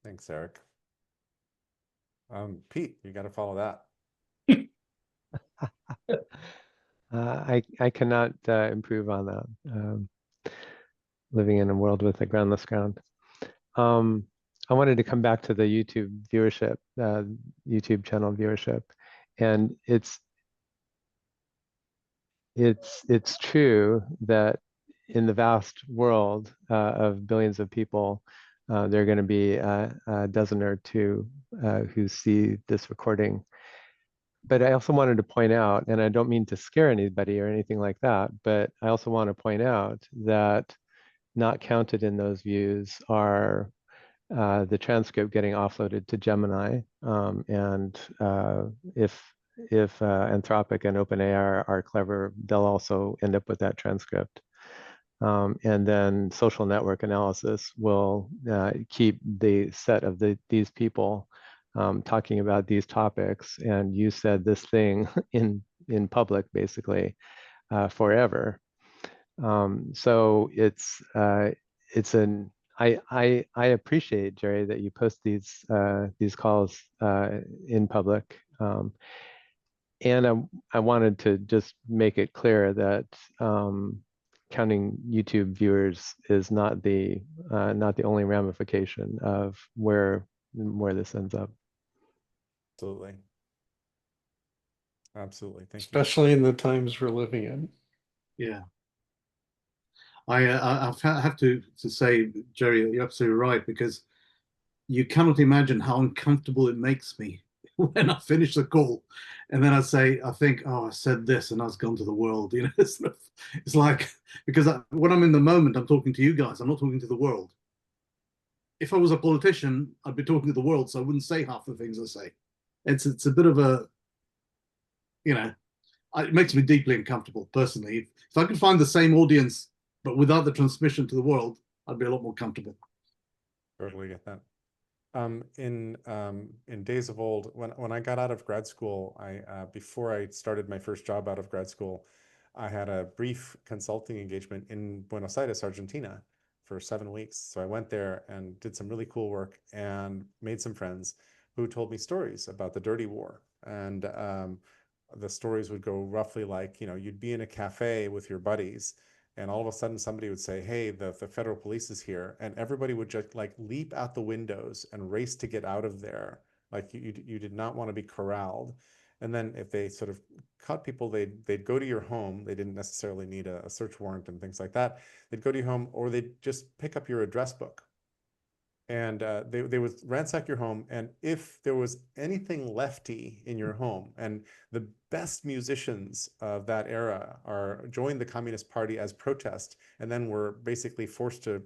Thanks, Eric. Pete, you got to follow that. I cannot improve on that. Living in a world with a groundless ground. I wanted to come back to the YouTube viewership, YouTube channel viewership, and it's true that in the vast world of billions of people, there are going to be a dozen or two who see this recording. But I also wanted to point out, and I don't mean to scare anybody or anything like that, but I also want to point out that not counted in those views are the transcript getting offloaded to Gemini, and if Anthropic and OpenAI are clever, they'll also end up with that transcript. And then social network analysis will keep the set of these people talking about these topics, and you said this thing in public basically forever. So I appreciate, Jerry, that you post these calls in public, and I wanted to just make it clear that counting YouTube viewers is not the only ramification of where this ends up. Absolutely. Thank you. Especially in the times we're living in. Yeah. I have to say, Jerry, you're absolutely right, because you cannot imagine how uncomfortable it makes me when I finish the call. And then I think, oh, I said this and I was gone to the world. You know, it's like, because when I'm in the moment, I'm talking to you guys, I'm not talking to the world. If I was a politician, I'd be talking to the world, so I wouldn't say half the things I say. It's a bit of a, you know, it makes me deeply uncomfortable personally. If I could find the same audience, but without the transmission to the world, I'd be a lot more comfortable. Totally get that. In days of old, when I got out of grad school, before I started my first job out of grad school, I had a brief consulting engagement in Buenos Aires, Argentina, for 7 weeks. So I went there and did some really cool work and made some friends who told me stories about the dirty war. And the stories would go roughly like, you know, you'd be in a cafe with your buddies, and all of a sudden somebody would say, hey, the federal police is here, and everybody would just like leap out the windows and race to get out of there. Like you did not want to be corralled. And then if they sort of caught people, they'd go to your home. They didn't necessarily need a search warrant and things like that. They'd go to your home, or they'd just pick up your address book, and they would ransack your home. And if there was anything lefty in your home, and the best musicians of that era joined the Communist Party as protest, and then were basically forced to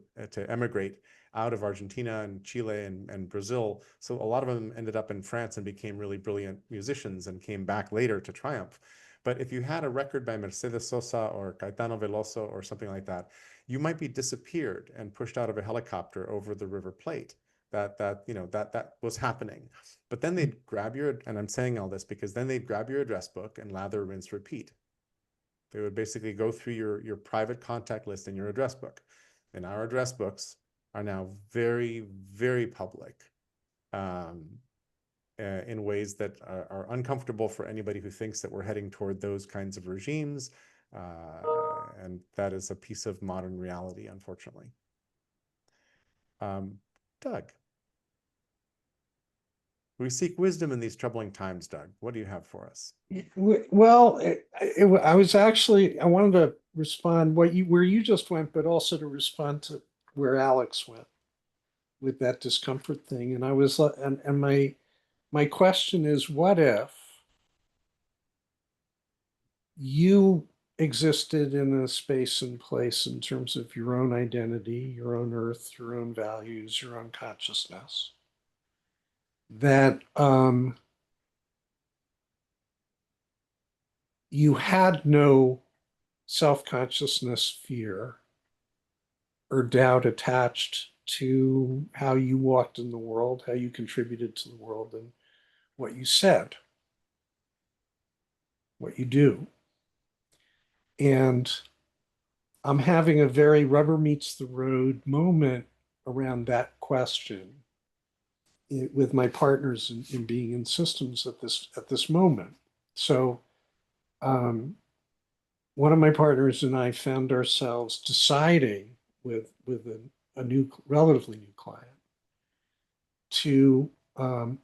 emigrate out of Argentina and Chile and Brazil. So a lot of them ended up in France and became really brilliant musicians and came back later to triumph. But if you had a record by Mercedes Sosa or Caetano Veloso or something like that, you might be disappeared and pushed out of a helicopter over the River Plate. That was happening. But then they'd grab and I'm saying all this because then they'd grab your address book and lather, rinse, repeat. They would basically go through your private contact list in your address book. And our address books are now very, very public, in ways that are uncomfortable for anybody who thinks that we're heading toward those kinds of regimes. And that is a piece of modern reality, unfortunately. Doug, we seek wisdom in these troubling times. Doug, what do you have for us? Well, I was actually, I wanted to respond where you just went, but also to respond to where Alex went with that discomfort thing. And I was, and my question is, what if you existed in a space and place in terms of your own identity, your own earth, your own values, your own consciousness, that you had no self-consciousness, fear, or doubt attached to how you walked in the world, how you contributed to the world, and what you said, what you do. And I'm having a very rubber meets the road moment around that question with my partners in being in systems at this moment. So one of my partners and I found ourselves deciding with a new, relatively new client to,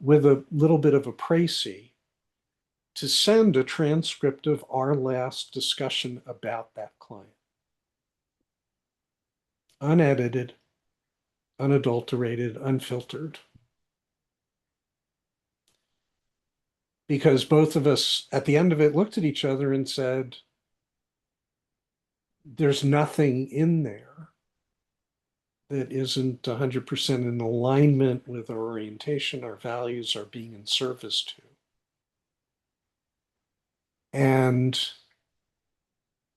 with a little bit of a précis, to send a transcript of our last discussion about that client. Unedited, unadulterated, unfiltered. Because both of us, at the end of it, looked at each other and said, there's nothing in there that isn't 100% in alignment with our orientation, our values, our being in service to. And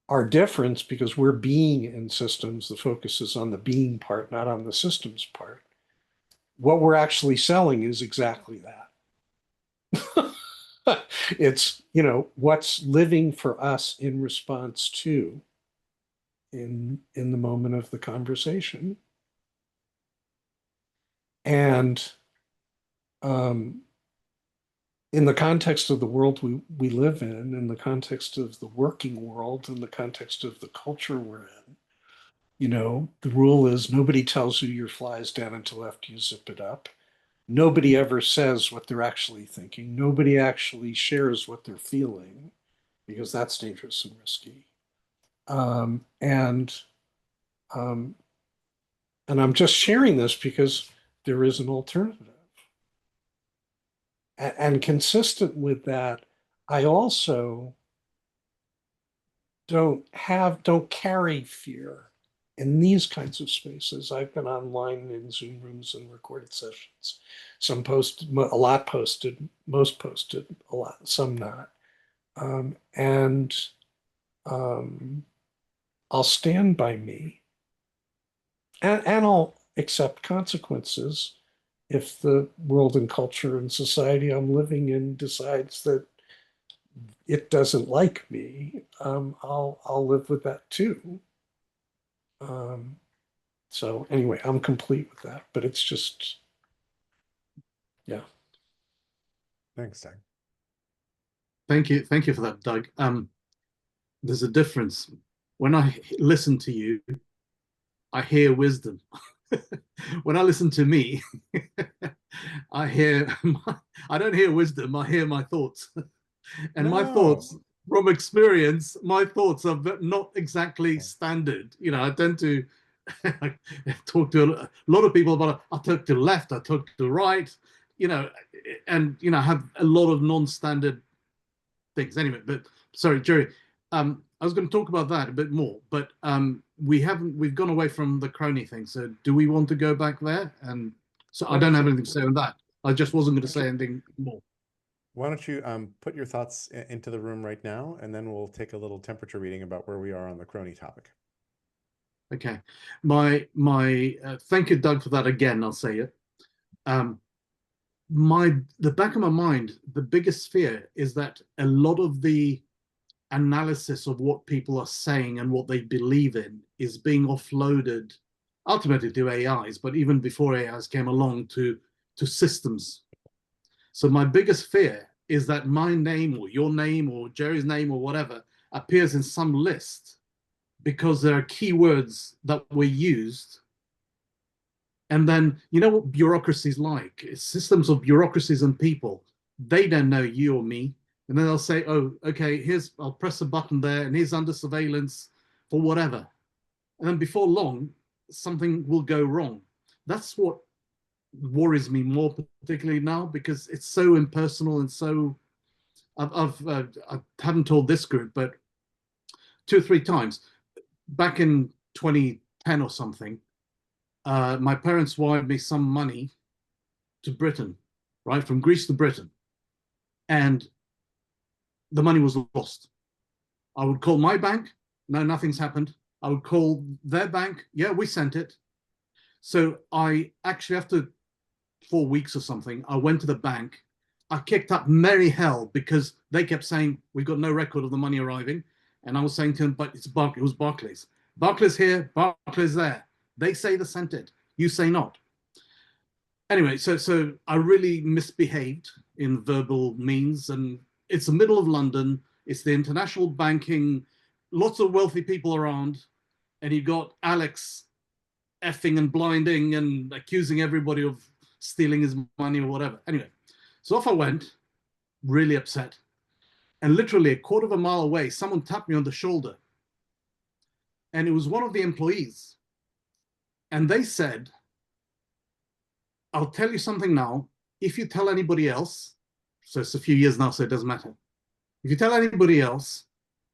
our difference, because we're being in systems, the focus is on the being part, not on the systems part. What we're actually selling is exactly that. It's, you know, what's living for us in response to in the moment of the conversation. And in the context of the world we live in the context of the working world, in the context of the culture we're in, you know, the rule is nobody tells you your fly is down until after you zip it up. Nobody ever says what they're actually thinking. Nobody actually shares what they're feeling, because that's dangerous and risky. And I'm just sharing this because there is an alternative. And consistent with that, I also don't carry fear in these kinds of spaces. I've been online in Zoom rooms and recorded sessions. Some posted, a lot posted, most posted, a lot, some not. I'll stand by me, and I'll accept consequences if the world and culture and society I'm living in decides that it doesn't like me. I'll live with that too. So anyway, I'm complete with that, but it's just, yeah. Thanks, Doug. Thank you for that, Doug. There's a difference. When I listen to you, I hear wisdom. When I listen to me, I don't hear wisdom, I hear my thoughts. And my thoughts, from experience, my thoughts are not exactly standard. You know, I tend to talk to a lot of people about, I talk to the left, I talk to the right, you know, and, you know, have a lot of non-standard things. Anyway, but sorry, Jerry, I was going to talk about that a bit more, but we've gone away from the Crony thing. So do we want to go back there? And so I don't have anything to say on that. I just wasn't going to say anything more. Why don't you put your thoughts into the room right now, and then we'll take a little temperature reading about where we are on the Crony topic. Okay, my thank you, Doug, for that again. I'll say it. The back of my mind, the biggest fear is that a lot of the analysis of what people are saying and what they believe in is being offloaded ultimately to AIs, but even before AIs came along, to systems. So my biggest fear is that my name or your name or Jerry's name or whatever appears in some list because there are keywords that were used. And then, you know what bureaucracy's like? It's systems of bureaucracies and people. They don't know you or me. And then they'll say, oh, okay, I'll press a button there and he's under surveillance for whatever. And then before long, something will go wrong. That's what worries me more, particularly now, because it's so impersonal and so, I haven't told this group, but 2 or 3 times, back in 2010 or something, my parents wired me some money to Britain, right, from Greece to Britain. And the money was lost. I would call my bank, no, nothing's happened. I would call their bank, yeah, we sent it. So I actually, after 4 weeks or something, I went to the bank. I kicked up merry hell because they kept saying, we've got no record of the money arriving. And I was saying to them, but it was Barclays. Barclays here, Barclays there. They say they sent it, you say not. Anyway, so I really misbehaved in verbal means, and it's the middle of London. It's the international banking, lots of wealthy people around, and you got Alex effing and blinding and accusing everybody of stealing his money or whatever. Anyway, so off I went, really upset. And literally 1/4 of a mile away, someone tapped me on the shoulder. And it was one of the employees. And they said, I'll tell you something now. If you tell anybody else, so it's a few years now, so it doesn't matter. If you tell anybody else,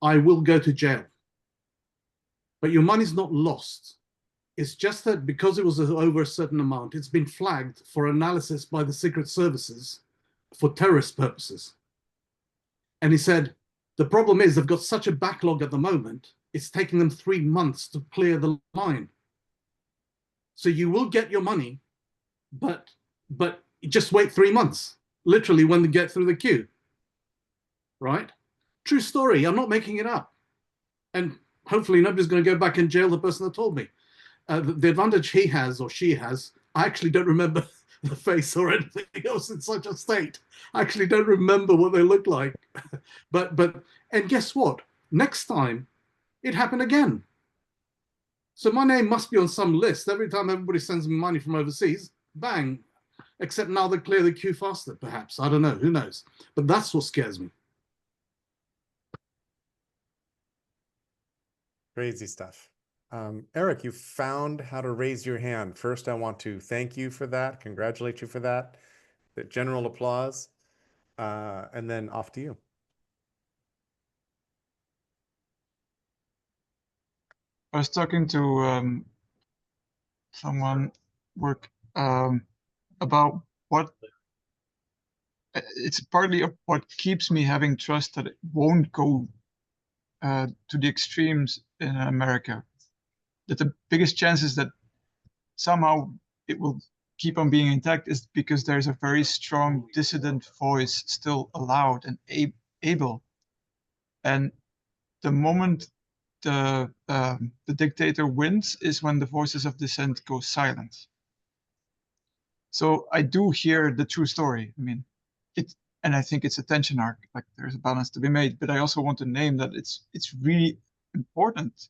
I will go to jail. But your money's not lost. It's just that because it was over a certain amount, it's been flagged for analysis by the Secret Services for terrorist purposes. And he said, the problem is they've got such a backlog at the moment, it's taking them 3 months to clear the line. So you will get your money, but just wait 3 months, literally when they get through the queue, right? True story, I'm not making it up. And hopefully nobody's going to go back in jail, the person that told me. The advantage he has or she has, I actually don't remember the face or anything else in such a state. I actually don't remember what they look like. And guess what? Next time, it happened again. So my name must be on some list. Every time everybody sends me money from overseas, bang. Except now they clear the queue faster, perhaps. I don't know. Who knows? But that's what scares me. Crazy stuff. Eric, you found how to raise your hand. First, I want to thank you for that, congratulate you for that, the general applause, and then off to you. I was talking to someone work about what it's partly of what keeps me having trust that it won't go to the extremes in America. That the biggest chances that somehow it will keep on being intact is because there's a very strong dissident voice still allowed and able. And the moment the dictator wins is when the voices of dissent go silent. So I do hear the true story. I mean, and I think it's a tension arc. Like there's a balance to be made. But I also want to name that it's really important.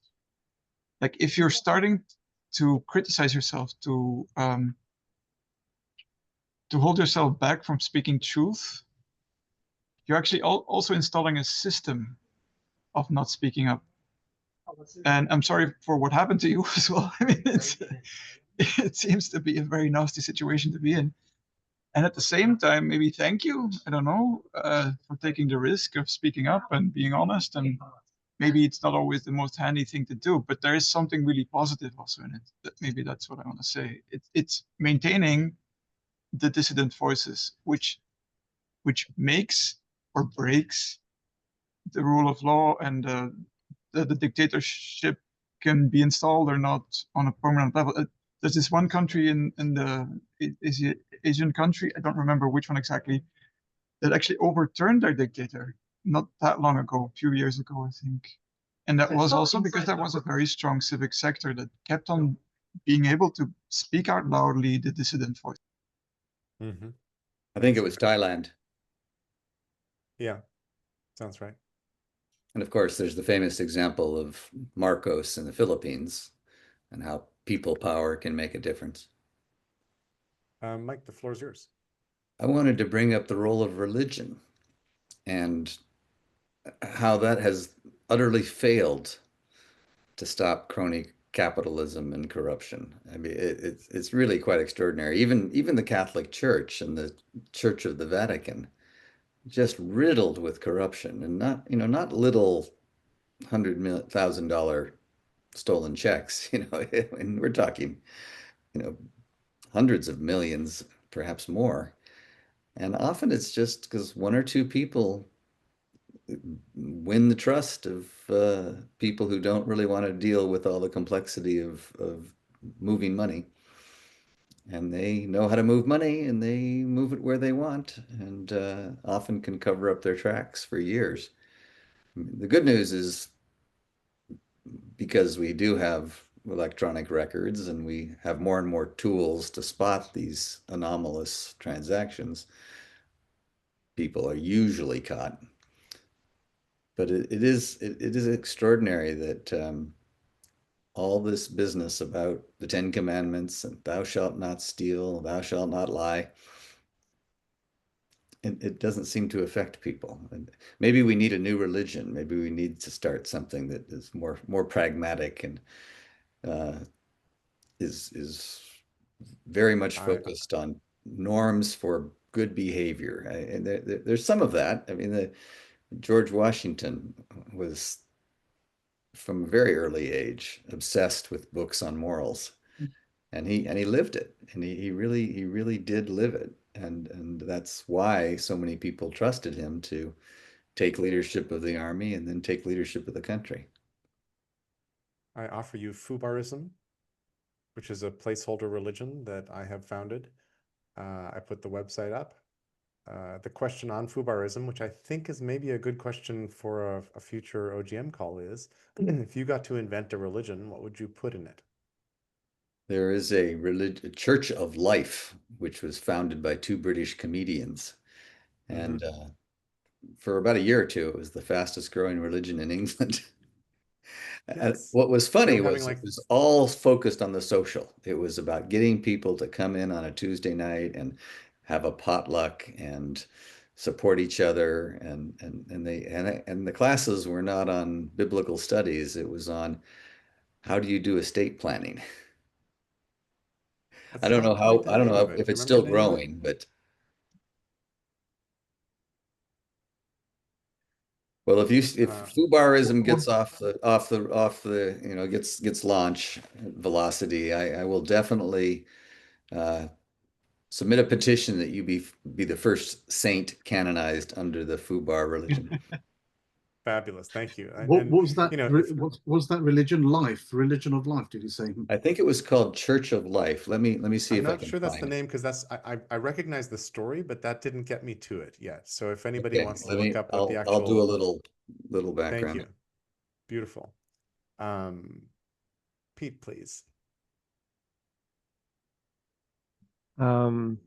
Like if you're starting to criticize yourself, to hold yourself back from speaking truth, you're actually also installing a system of not speaking up. And I'm sorry for what happened to you as well. I mean, it seems to be a very nasty situation to be in. And at the same time, maybe thank you, I don't know, for taking the risk of speaking up and being honest. And maybe it's not always the most handy thing to do, but there is something really positive also in it. Maybe that's what I want to say. It's maintaining the dissident voices, which makes or breaks the rule of law, and the dictatorship can be installed or not on a permanent level. There's this one country in the Asian country, I don't remember which one exactly, that actually overturned their dictator not that long ago, a few years ago, I think. And that was also because there was a very strong civic sector that kept on being able to speak out loudly the dissident voice. Mm-hmm. I think it was Thailand. Yeah, sounds right. And of course, there's the famous example of Marcos in the Philippines and how people power can make a difference. Mike, the floor is yours. I wanted to bring up the role of religion and how that has utterly failed to stop crony capitalism and corruption. I mean, it's really quite extraordinary. Even the Catholic Church and the Church of the Vatican, just riddled with corruption, and not little $100,000 stolen checks. And we're talking, hundreds of millions, perhaps more. And often it's just because one or two people win the trust of people who don't really want to deal with all the complexity of moving money. And they know how to move money, and they move it where they want, and often can cover up their tracks for years. The good news is, because we do have electronic records and we have more and more tools to spot these anomalous transactions, people are usually caught. But it is extraordinary that all this business about the Ten Commandments and thou shalt not steal, thou shalt not lie, it doesn't seem to affect people. And maybe we need a new religion. Maybe we need to start something that is more pragmatic and is very much focused on norms for good behavior. And there's some of that. I mean, George Washington was, from a very early age, obsessed with books on morals, and he lived it, and he really did live it, and that's why so many people trusted him to take leadership of the army and then take leadership of the country. I offer you Fubarism, which is a placeholder religion that I have founded. I put the website up. The question on Fubarism, which I think is maybe a good question for a future OGM call, is if you got to invent a religion, what would you put in it? There is a Church of Life, which was founded by two British comedians. And for about a year or two, it was the fastest growing religion in England. Yes. What was funny was it was all focused on the social. It was about getting people to come in on a Tuesday night and have a potluck and support each other. And the classes were not on biblical studies. It was on how do you do estate planning? That's I don't know not quite how, the I don't name know of it. if Do you it's remember still the name of it? growing, but well, if foobarism gets off the gets launch velocity, I will definitely submit a petition that you be the first saint canonized under the foobar religion. Fabulous. Thank you. What was that? You know, What was that religion? Life, religion of life. Did you say? I think it was called Church of Life. Let me see I'm if I not can sure that's find the it. name because I recognize the story, but that didn't get me to it yet. So if anybody Okay, wants to look up what the I'll do a actual, little thank background. you. Beautiful. Um, Pete, please. Um,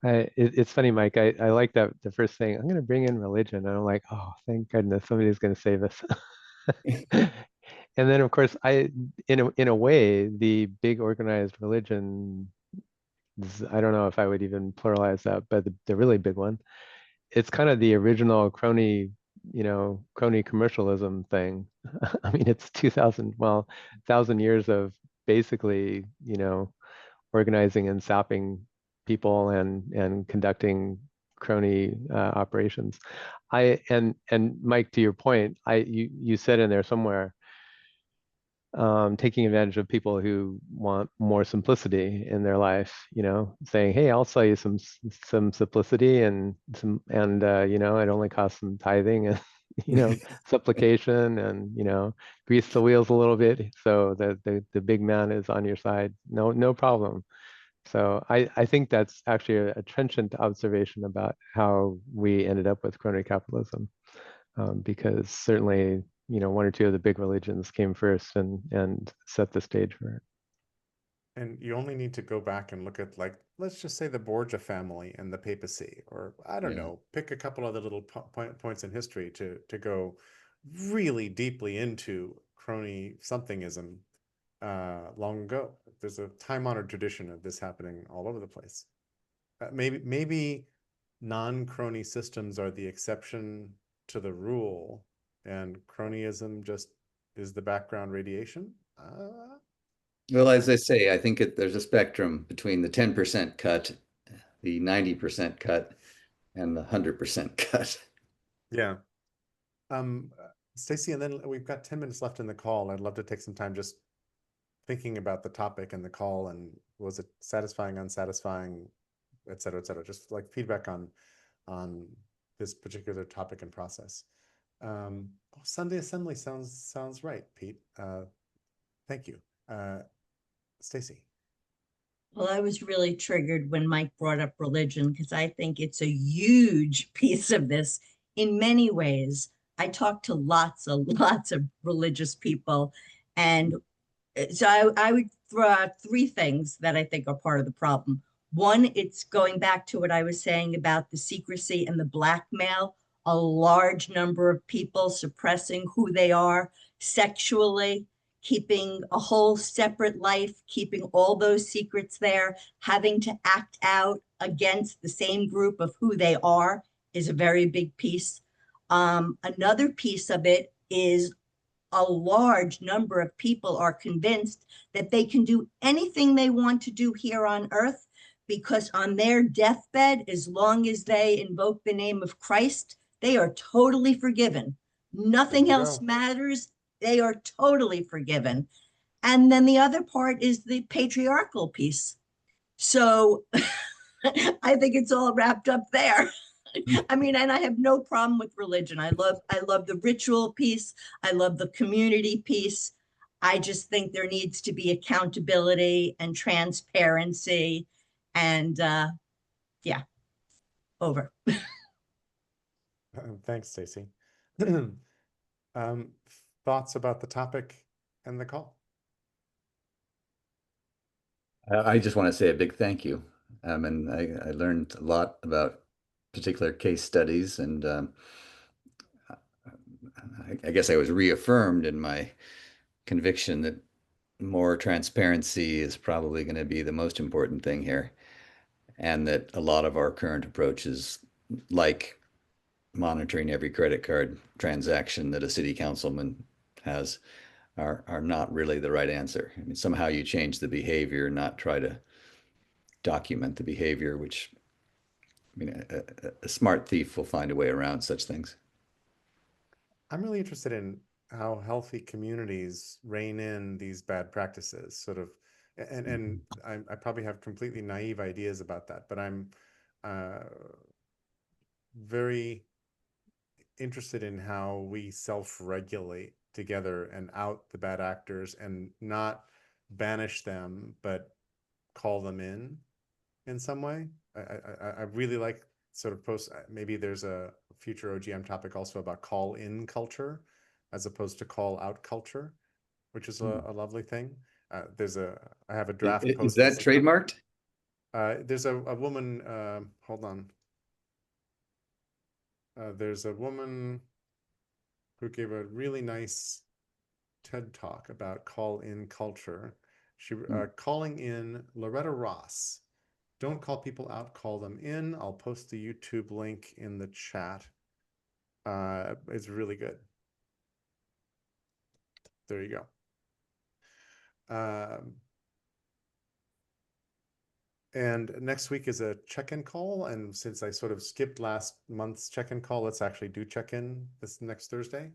it's funny, Mike. I like that the first thing. I'm going to bring in religion, and I'm like, oh, thank goodness somebody's going to save us. And then, of course, in a way, the big organized religion, I don't know if I would even pluralize that, but the really big one, it's kind of the original crony commercialism thing. I mean, it's 1,000 years of basically, organizing and sapping people and conducting crony operations. And Mike, to your point, you said in there somewhere, taking advantage of people who want more simplicity in their life, saying, hey, I'll sell you some simplicity and it only costs some tithing and supplication and grease the wheels a little bit so that the big man is on your side. No problem. So I think that's actually a trenchant observation about how we ended up with crony capitalism, because certainly one or two of the big religions came first and set the stage for it. And you only need to go back and look at, like, let's just say the Borgia family and the papacy, or I don't know, pick a couple other little points in history to go really deeply into crony somethingism long ago. There's a time-honored tradition of this happening all over the place. Maybe non-crony systems are the exception to the rule, and cronyism just is the background radiation. Well, as I say, I think there's a spectrum between the 10% cut, the 90% cut, and the 100% cut. Yeah. Stacey, and then we've got 10 minutes left in the call. I'd love to take some time just thinking about the topic and the call, and was it satisfying, unsatisfying, et cetera, just like feedback on this particular topic and process. Sunday Assembly sounds right, Pete. Thank you. Stacey. Well, I was really triggered when Mike brought up religion because I think it's a huge piece of this in many ways. I talk to lots of religious people, and so I would throw out three things that I think are part of the problem. One, it's going back to what I was saying about the secrecy and the blackmail, a large number of people suppressing who they are sexually, keeping a whole separate life, keeping all those secrets there, having to act out against the same group of who they are is a very big piece. Another piece of it is a large number of people are convinced that they can do anything they want to do here on earth because on their deathbed, as long as they invoke the name of Christ, they are totally forgiven. Nothing else matters. They are totally forgiven. And then the other part is the patriarchal piece. So I think it's all wrapped up there. I mean, and I have no problem with religion. I love the ritual piece. I love the community piece. I just think there needs to be accountability and transparency. And yeah, over. Thanks, Stacey. Thoughts about the topic and the call? I just want to say a big thank you. And I learned a lot about particular case studies, and I guess I was reaffirmed in my conviction that more transparency is probably going to be the most important thing here, and that a lot of our current approaches, like monitoring every credit card transaction that a city councilman has are not really the right answer. I mean, somehow you change the behavior, not try to document the behavior, which, I mean, a smart thief will find a way around such things. I'm really interested in how healthy communities rein in these bad practices, sort of, and I probably have completely naive ideas about that, but I'm very interested in how we self-regulate together and out the bad actors and not banish them, but call them in some way. I really like sort of maybe there's a future OGM topic also about call-in culture as opposed to call-out culture, which is a lovely thing. I have a draft post. Is that trademarked? There's a woman, hold on. There's a woman who gave a really nice TED talk about call-in culture. She calling in Loretta Ross. Don't call people out, call them in. I'll post the YouTube link in the chat. It's really good. There you go. And next week is a check-in call. And since I sort of skipped last month's check-in call, let's actually do check-in this next Thursday.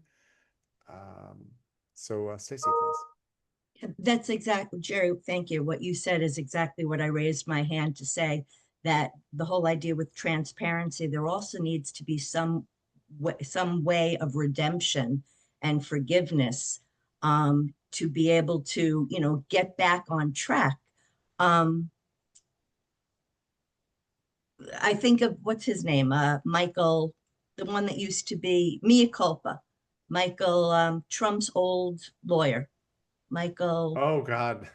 So Stacy, please. That's exactly, Jerry, thank you. What you said is exactly what I raised my hand to say, that the whole idea with transparency, there also needs to be some way of redemption and forgiveness to be able to, get back on track. I think of, what's his name? Michael, the one that used to be mea culpa, Michael, Trump's old lawyer. Michael. Oh God.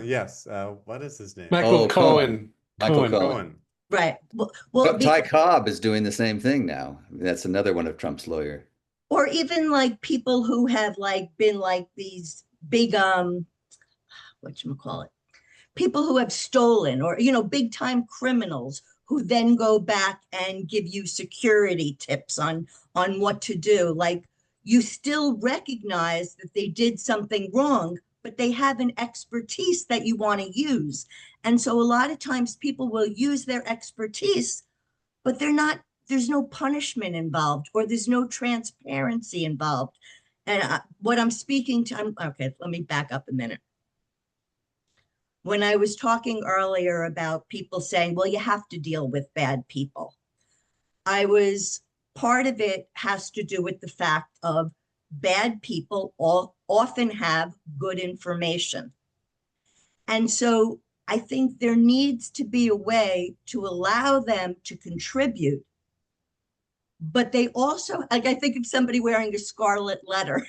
Yes. What is his name? Michael Cohen. Michael Cohen. Right. Well, But Ty Cobb is doing the same thing now. That's another one of Trump's lawyer. Or even like people who have been these big whatchamacallit, people who have stolen, or big time criminals who then go back and give you security tips on what to do. Like, you still recognize that they did something wrong, but they have an expertise that you want to use. And so a lot of times people will use their expertise, but there's no punishment involved, or there's no transparency involved. And what I'm speaking to, okay, let me back up a minute. When I was talking earlier about people saying, well, you have to deal with bad people, part of it has to do with the fact of bad people often have good information. And so I think there needs to be a way to allow them to contribute. But they also, I think of somebody wearing a scarlet letter,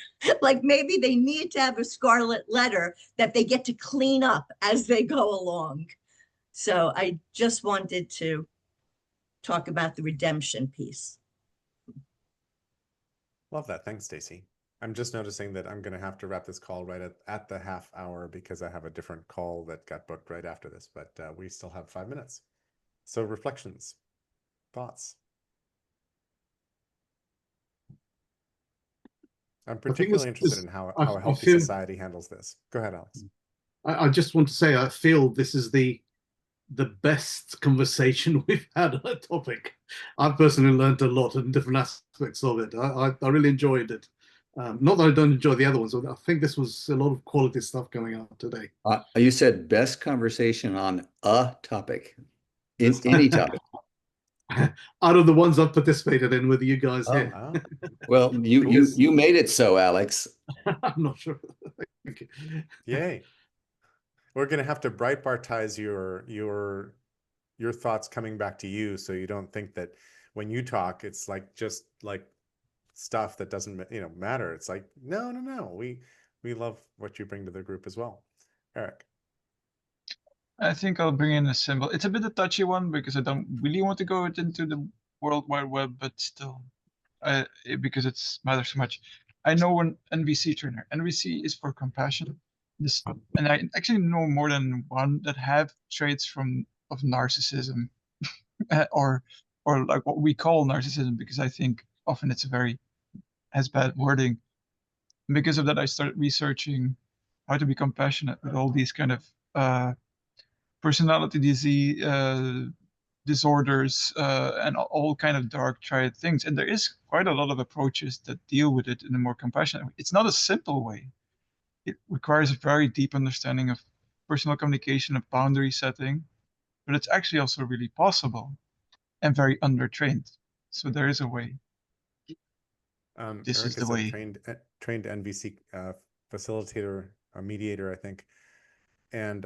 maybe they need to have a scarlet letter that they get to clean up as they go along. So I just wanted to talk about the redemption piece. Love that. Thanks, Stacy. I'm just noticing that I'm going to have to wrap this call right at the half hour because I have a different call that got booked right after this, but we still have 5 minutes. So reflections, thoughts. I'm particularly interested in how a healthy society handles this. Go ahead, Alex. I just want to say I feel this is the best conversation we've had on a topic. I've personally learned a lot in different aspects of it. I really enjoyed it. Not that I don't enjoy the other ones, but I think this was a lot of quality stuff coming out today. You said best conversation on a topic, in any topic. Out of the ones I've participated in with you guys here. Wow. Well, you made it so, Alex. I'm not sure. Thank you. Yay. We're going to have to Breitbartize your thoughts coming back to you, so you don't think that when you talk, it's just stuff that doesn't matter. It's like, no. We love what you bring to the group as well. Eric. I think I'll bring in a symbol. It's a bit a touchy one because I don't really want to go into the World Wide Web, but still, because it matters so much. I know an NVC trainer. NVC is for compassion. And I actually know more than one that have traits of narcissism, or like what we call narcissism, because I think often it's has bad wording. And because of that, I started researching how to be compassionate with all these kind of personality disease disorders and all kind of dark triad things. And there is quite a lot of approaches that deal with it in a more compassionate way. It's not a simple way. It requires a very deep understanding of personal communication, of boundary setting, but it's actually also really possible and very undertrained. So there is a way. This Eric is the is a way. trained NVC facilitator, mediator, I think. And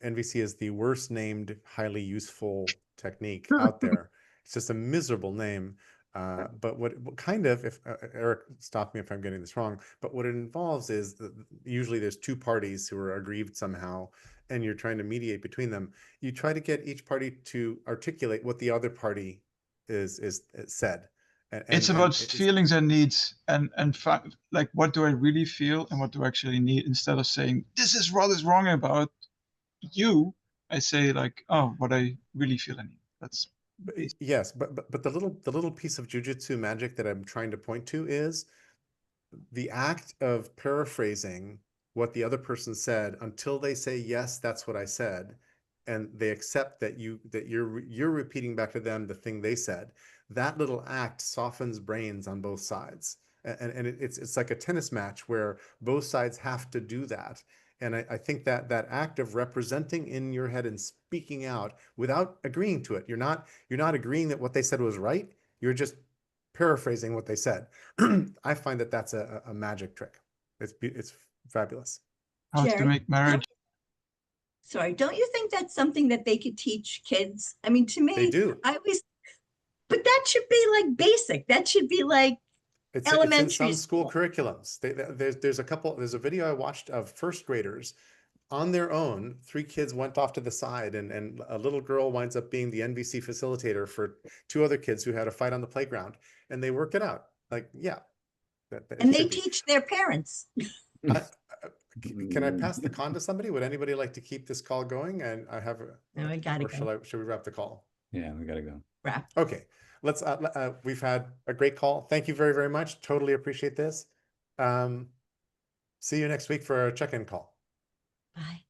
NVC is the worst named, highly useful technique out there. It's just a miserable name. But what kind of, if Eric, stop me if I'm getting this wrong, but what it involves is usually there's two parties who are aggrieved somehow, and you're trying to mediate between them. You try to get each party to articulate what the other party is said. It's about feelings and needs, and like, what do I really feel and what do I actually need, instead of saying this is what is wrong about you. I say like, oh, what I really feel and need. That's yes, but the little piece of jujitsu magic that I'm trying to point to is the act of paraphrasing what the other person said until they say, yes, that's what I said, and they accept that you're repeating back to them the thing they said. That little act softens brains on both sides, and it's like a tennis match where both sides have to do that. And I think that act of representing in your head and speaking out without agreeing to it, you're not agreeing that what they said was right, you're just paraphrasing what they said. I find that that's a magic trick. It's fabulous. how to Jerry, make marriage. Sorry, don't you think that's something that they could teach kids? I mean, to They me, do. but that should be like basic. That should be like It's elementary in some school school. curriculums. There's a video I watched of first graders on their own. 3 kids went off to the side, and a little girl winds up being the NVC facilitator for 2 other kids who had a fight on the playground, and they work it out. Like, yeah, And they teach their parents. Can I pass the con to somebody? Would anybody like to keep this call going? And I have, No, I gotta go. should we wrap the call? Yeah, we gotta go. Wrap. Okay, let's. We've had a great call. Thank you very, very much. Totally appreciate this. See you next week for our check-in call. Bye.